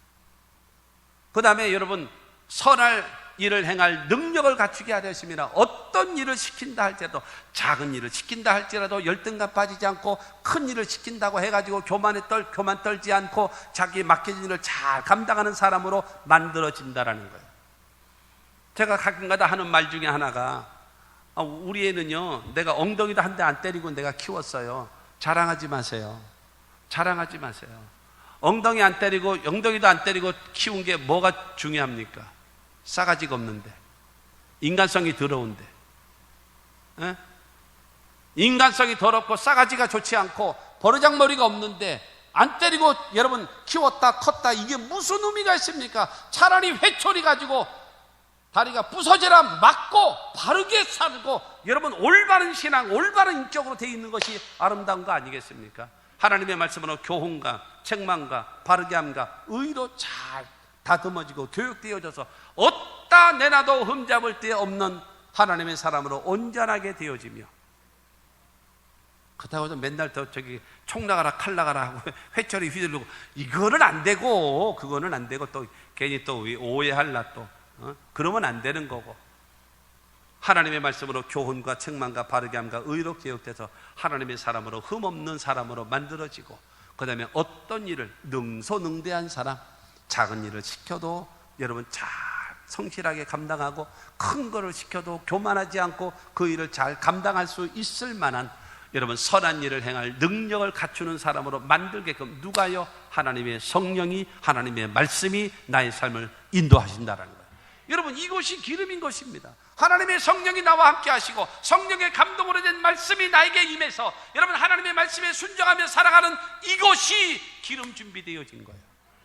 그 다음에 여러분 선할 일을 행할 능력을 갖추게 하려 하심이라. 어떤 일을 시킨다 할지라도, 작은 일을 시킨다 할지라도 열등감 빠지지 않고, 큰 일을 시킨다고 해가지고 교만 떨지 않고 자기 맡겨진 일을 잘 감당하는 사람으로 만들어진다라는 거예요. 제가 가끔가다 하는 말 중에 하나가, 우리 애는요 내가 엉덩이도 한 대 안 때리고 내가 키웠어요. 자랑하지 마세요. 자랑하지 마세요. 엉덩이도 안 때리고 키운 게 뭐가 중요합니까? 싸가지가 없는데, 인간성이 더러운데, 인간성이 더럽고 싸가지가 좋지 않고 버르장머리가 없는데 안 때리고 여러분 키웠다 컸다, 이게 무슨 의미가 있습니까? 차라리 회초리 가지고 다리가 부서져라 맞고 바르게 살고, 여러분 올바른 신앙, 올바른 인격으로 되어 있는 것이 아름다운 거 아니겠습니까? 하나님의 말씀으로 교훈과 책망과 바르게 함과 의로 잘 다듬어지고 교육되어져서 어디다 내놔도 흠잡을 데 없는 하나님의 사람으로 온전하게 되어지며, 그렇다고 해서 맨날 더 저기 총 나가라 칼 나가라 하고 회초리 휘두르고 이거는 안 되고, 그거는 안 되고, 또 괜히 또 오해할라 또 그러면 안 되는 거고, 하나님의 말씀으로 교훈과 책망과 바르게 함과 의로 개혁돼서 하나님의 사람으로 흠없는 사람으로 만들어지고, 그 다음에 어떤 일을 능소능대한 사람, 작은 일을 시켜도 여러분 잘 성실하게 감당하고, 큰 거를 시켜도 교만하지 않고 그 일을 잘 감당할 수 있을 만한 여러분 선한 일을 행할 능력을 갖추는 사람으로 만들게끔 누가요? 하나님의 성령이, 하나님의 말씀이 나의 삶을 인도하신다라는 거예요. 여러분, 이것이 기름인 것입니다. 하나님의 성령이 나와 함께 하시고 성령의 감동으로 된 말씀이 나에게 임해서 여러분 하나님의 말씀에 순종하며 살아가는 이것이 기름 준비되어진 거예요.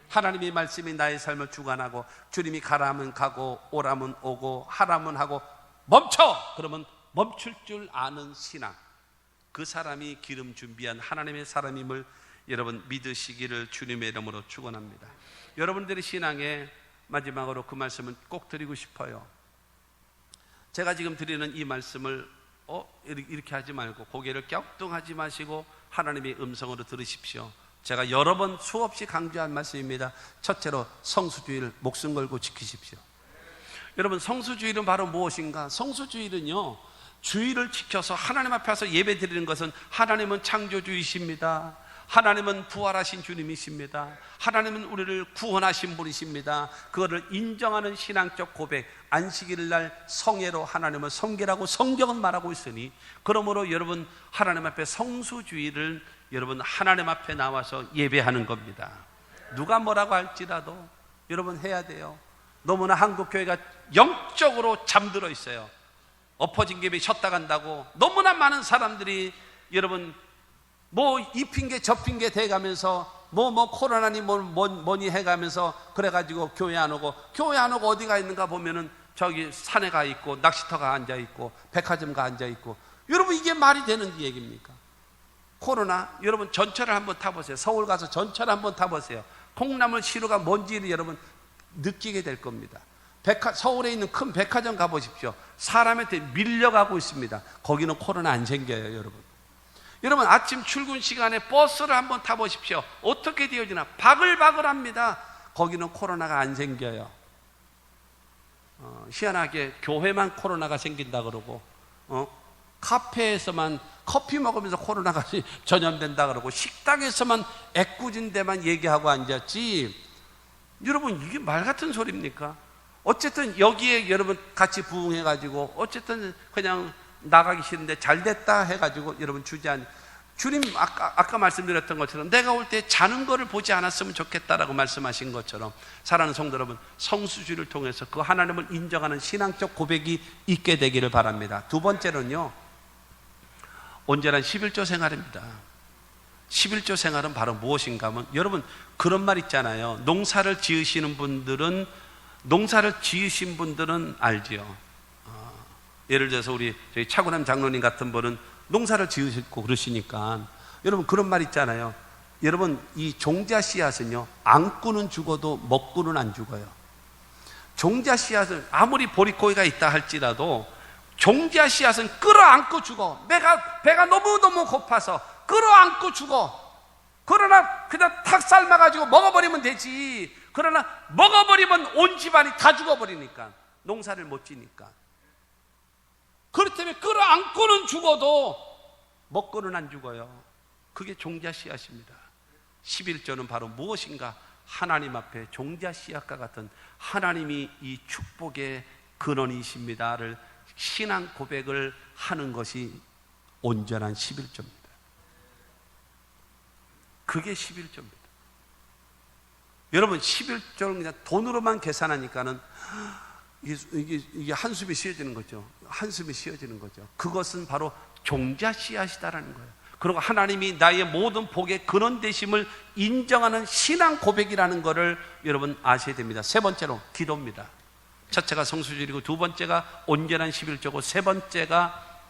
하나님의 말씀이 나의 삶을 주관하고, 주님이 가라면 가고 오라면 오고 하라면 하고 멈춰! 그러면 멈출 줄 아는 신앙, 그 사람이 기름 준비한 하나님의 사람임을 여러분 믿으시기를 주님의 이름으로 축원합니다. 여러분들의 신앙에 마지막으로 그 말씀은 꼭 드리고 싶어요. 제가 지금 드리는 이 말씀을 이렇게 하지 말고 고개를 갸우뚱하지 마시고 하나님의 음성으로 들으십시오. 제가 여러 번 수없이 강조한 말씀입니다. 첫째로 성수주의를 목숨 걸고 지키십시오. 여러분, 성수주의는 바로 무엇인가? 성수주의는요, 주의를 지켜서 하나님 앞에 와서 예배 드리는 것은 하나님은 창조주이십니다. 하나님은 부활하신 주님이십니다. 하나님은 우리를 구원하신 분이십니다. 그거를 인정하는 신앙적 고백, 안식일 날 성회로 하나님을 섬기라고 성경은 말하고 있으니, 그러므로 여러분 하나님 앞에 성수주의를 여러분 하나님 앞에 나와서 예배하는 겁니다. 누가 뭐라고 할지라도 여러분 해야 돼요. 너무나 한국교회가 영적으로 잠들어 있어요. 엎어진 개 쉬었다 간다고 너무나 많은 사람들이 여러분 뭐 이 핑계 저 핑계 대가면서 뭐 코로나니 뭐니 해가면서 그래가지고 교회 안 오고 어디가 있는가 보면은 저기 산에 가 있고 낚시터가 앉아 있고 백화점 가 앉아 있고, 여러분 이게 말이 되는 얘기입니까? 코로나, 여러분 전철을 한번 타보세요. 서울 가서 전철 한번 타보세요. 콩나물 시루가 뭔지를 여러분 느끼게 될 겁니다. 서울에 있는 큰 백화점 가보십시오. 사람한테 밀려가고 있습니다. 거기는 코로나 안 생겨요, 여러분. 여러분 아침 출근 시간에 버스를 한번 타보십시오. 어떻게 되어지나? 바글바글합니다. 거기는 코로나가 안 생겨요. 희한하게 교회만 코로나가 생긴다 그러고, 카페에서만 커피 먹으면서 코로나가 전염된다 그러고, 식당에서만 애꿎은 데만 얘기하고 앉았지. 여러분 이게 말 같은 소리입니까? 어쨌든 여기에 여러분 같이 부응해가지고 어쨌든 그냥 나가기 싫은데 잘 됐다 해가지고 여러분 주님 아까 말씀드렸던 것처럼 내가 올 때 자는 거를 보지 않았으면 좋겠다라고 말씀하신 것처럼, 사랑하는 성도 여러분, 성수주의를 통해서 그 하나님을 인정하는 신앙적 고백이 있게 되기를 바랍니다. 두 번째는요, 온전한 11조 생활입니다. 11조 생활은 바로 무엇인가 하면, 여러분 그런 말 있잖아요. 농사를 지으신 분들은 알지요. 예를 들어서 저희 차구남 장로님 같은 분은 농사를 지으시고 그러시니까, 여러분 그런 말 있잖아요. 여러분 이 종자 씨앗은요, 안고는 죽어도 먹고는 안 죽어요. 종자 씨앗은 아무리 보릿고기가 있다 할지라도 종자 씨앗은 끌어안고 죽어. 배가 너무너무 고파서 끌어안고 죽어. 그러나 그냥 탁 삶아가지고 먹어버리면 되지. 그러나 먹어버리면 온 집안이 다 죽어버리니까, 농사를 못 지니까. 그렇다면 끌어안고는 죽어도 먹고는 안 죽어요. 그게 종자 씨앗입니다. 11조는 바로 무엇인가? 하나님 앞에 종자 씨앗과 같은 하나님이 이 축복의 근원이십니다를 신앙 고백을 하는 것이 온전한 11조입니다. 그게 11조입니다. 여러분 11조를 그냥 돈으로만 계산하니까는 이게 한숨이 쉬어지는 거죠. 한숨이 쉬어지는 거죠. 그것은 바로 종자 씨앗이다라는 거예요. 그리고 하나님이 나의 모든 복의 근원 되심을 인정하는 신앙 고백이라는 것을 여러분 아셔야 됩니다. 세 번째로 기도입니다. 첫째가 성수주의고, 두 번째가 온전한 11조고, 세 번째가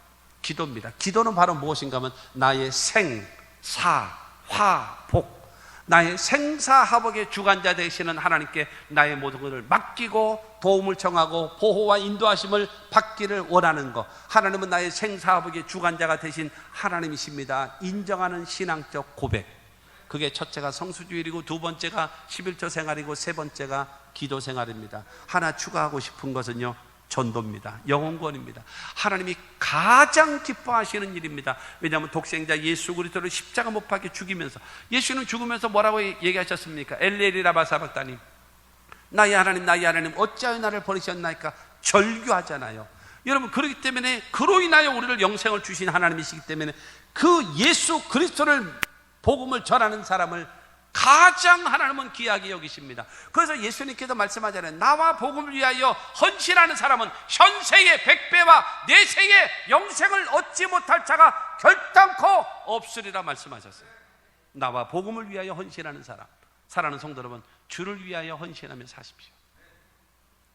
기도입니다. 기도는 바로 무엇인가 하면 나의 생, 사, 화, 복, 나의 생사화복의 주관자 되시는 하나님께 나의 모든 것을 맡기고 도움을 청하고 보호와 인도하심을 받기를 원하는 것, 하나님은 나의 생사화복의 주관자가 되신 하나님이십니다. 인정하는 신앙적 고백, 그게 첫째가 성수주일이고 두 번째가 11조 생활이고 세 번째가 기도 생활입니다. 하나 추가하고 싶은 것은요, 전도입니다. 영혼구원입니다. 하나님이 가장 기뻐하시는 일입니다. 왜냐하면 독생자 예수 그리스도를 십자가 못 박혀 죽이면서, 예수는 죽으면서 뭐라고 얘기하셨습니까? 엘리 라마 사박다니, 나의 하나님 어찌하여 나를 버리셨나이까 절규하잖아요. 여러분, 그렇기 때문에 그로 인하여 우리를 영생을 주신 하나님이시기 때문에 그 예수 그리스도를 복음을 전하는 사람을 가장 하나님은 귀하게 여기십니다. 그래서 예수님께서 말씀하잖아요. 나와 복음을 위하여 헌신하는 사람은 현세의 100배와 내세의 영생을 얻지 못할 자가 결단코 없으리라 말씀하셨어요. 나와 복음을 위하여 헌신하는 사람, 사랑하는 성도 여러분, 주를 위하여 헌신하며 사십시오.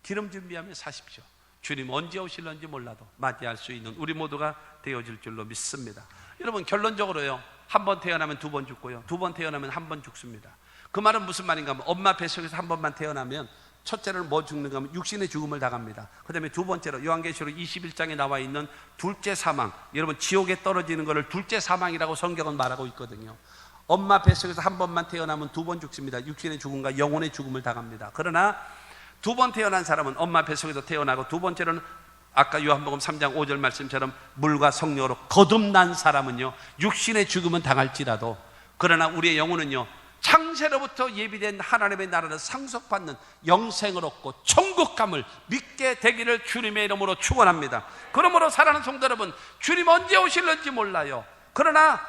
기름 준비하며 사십시오. 주님 언제 오실런지 몰라도 맞이할 수 있는 우리 모두가 되어질 줄로 믿습니다. 여러분, 결론적으로요, 한 번 태어나면 두 번 죽고요, 두 번 태어나면 한 번 죽습니다. 그 말은 무슨 말인가 하면, 엄마 뱃속에서 한 번만 태어나면 첫째는 뭐 죽는가 하면 육신의 죽음을 당합니다. 그 다음에 두 번째로 요한계시록 21장에 나와 있는 둘째 사망, 여러분 지옥에 떨어지는 것을 둘째 사망이라고 성경은 말하고 있거든요. 엄마 뱃속에서 한 번만 태어나면 두 번 죽습니다. 육신의 죽음과 영혼의 죽음을 당합니다. 그러나 두 번 태어난 사람은 엄마 뱃속에서 태어나고, 두 번째로는 아까 요한복음 3장 5절 말씀처럼 물과 성령으로 거듭난 사람은요, 육신의 죽음은 당할지라도, 그러나 우리의 영혼은요, 창세로부터 예비된 하나님의 나라를 상속받는 영생을 얻고 천국감을 믿게 되기를 주님의 이름으로 축원합니다. 그러므로 사랑하는 성도 여러분, 주님 언제 오실는지 몰라요. 그러나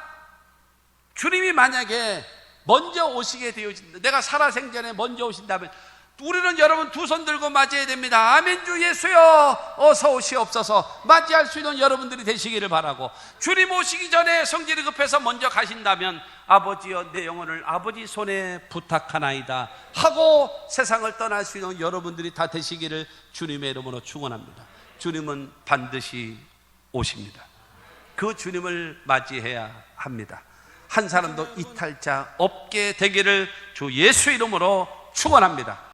주님이 만약에 먼저 오시게 되어진다, 내가 살아생전에 먼저 오신다면 우리는 여러분 두 손 들고 맞이해야 됩니다. 아멘. 주 예수여 어서 오시옵소서. 맞이할 수 있는 여러분들이 되시기를 바라고, 주님 오시기 전에 성질이 급해서 먼저 가신다면 아버지여 내 영혼을 아버지 손에 부탁하나이다 하고 세상을 떠날 수 있는 여러분들이 다 되시기를 주님의 이름으로 축원합니다. 주님은 반드시 오십니다. 그 주님을 맞이해야 합니다. 한 사람도 이탈자 없게 되기를 주 예수 이름으로 축원합니다.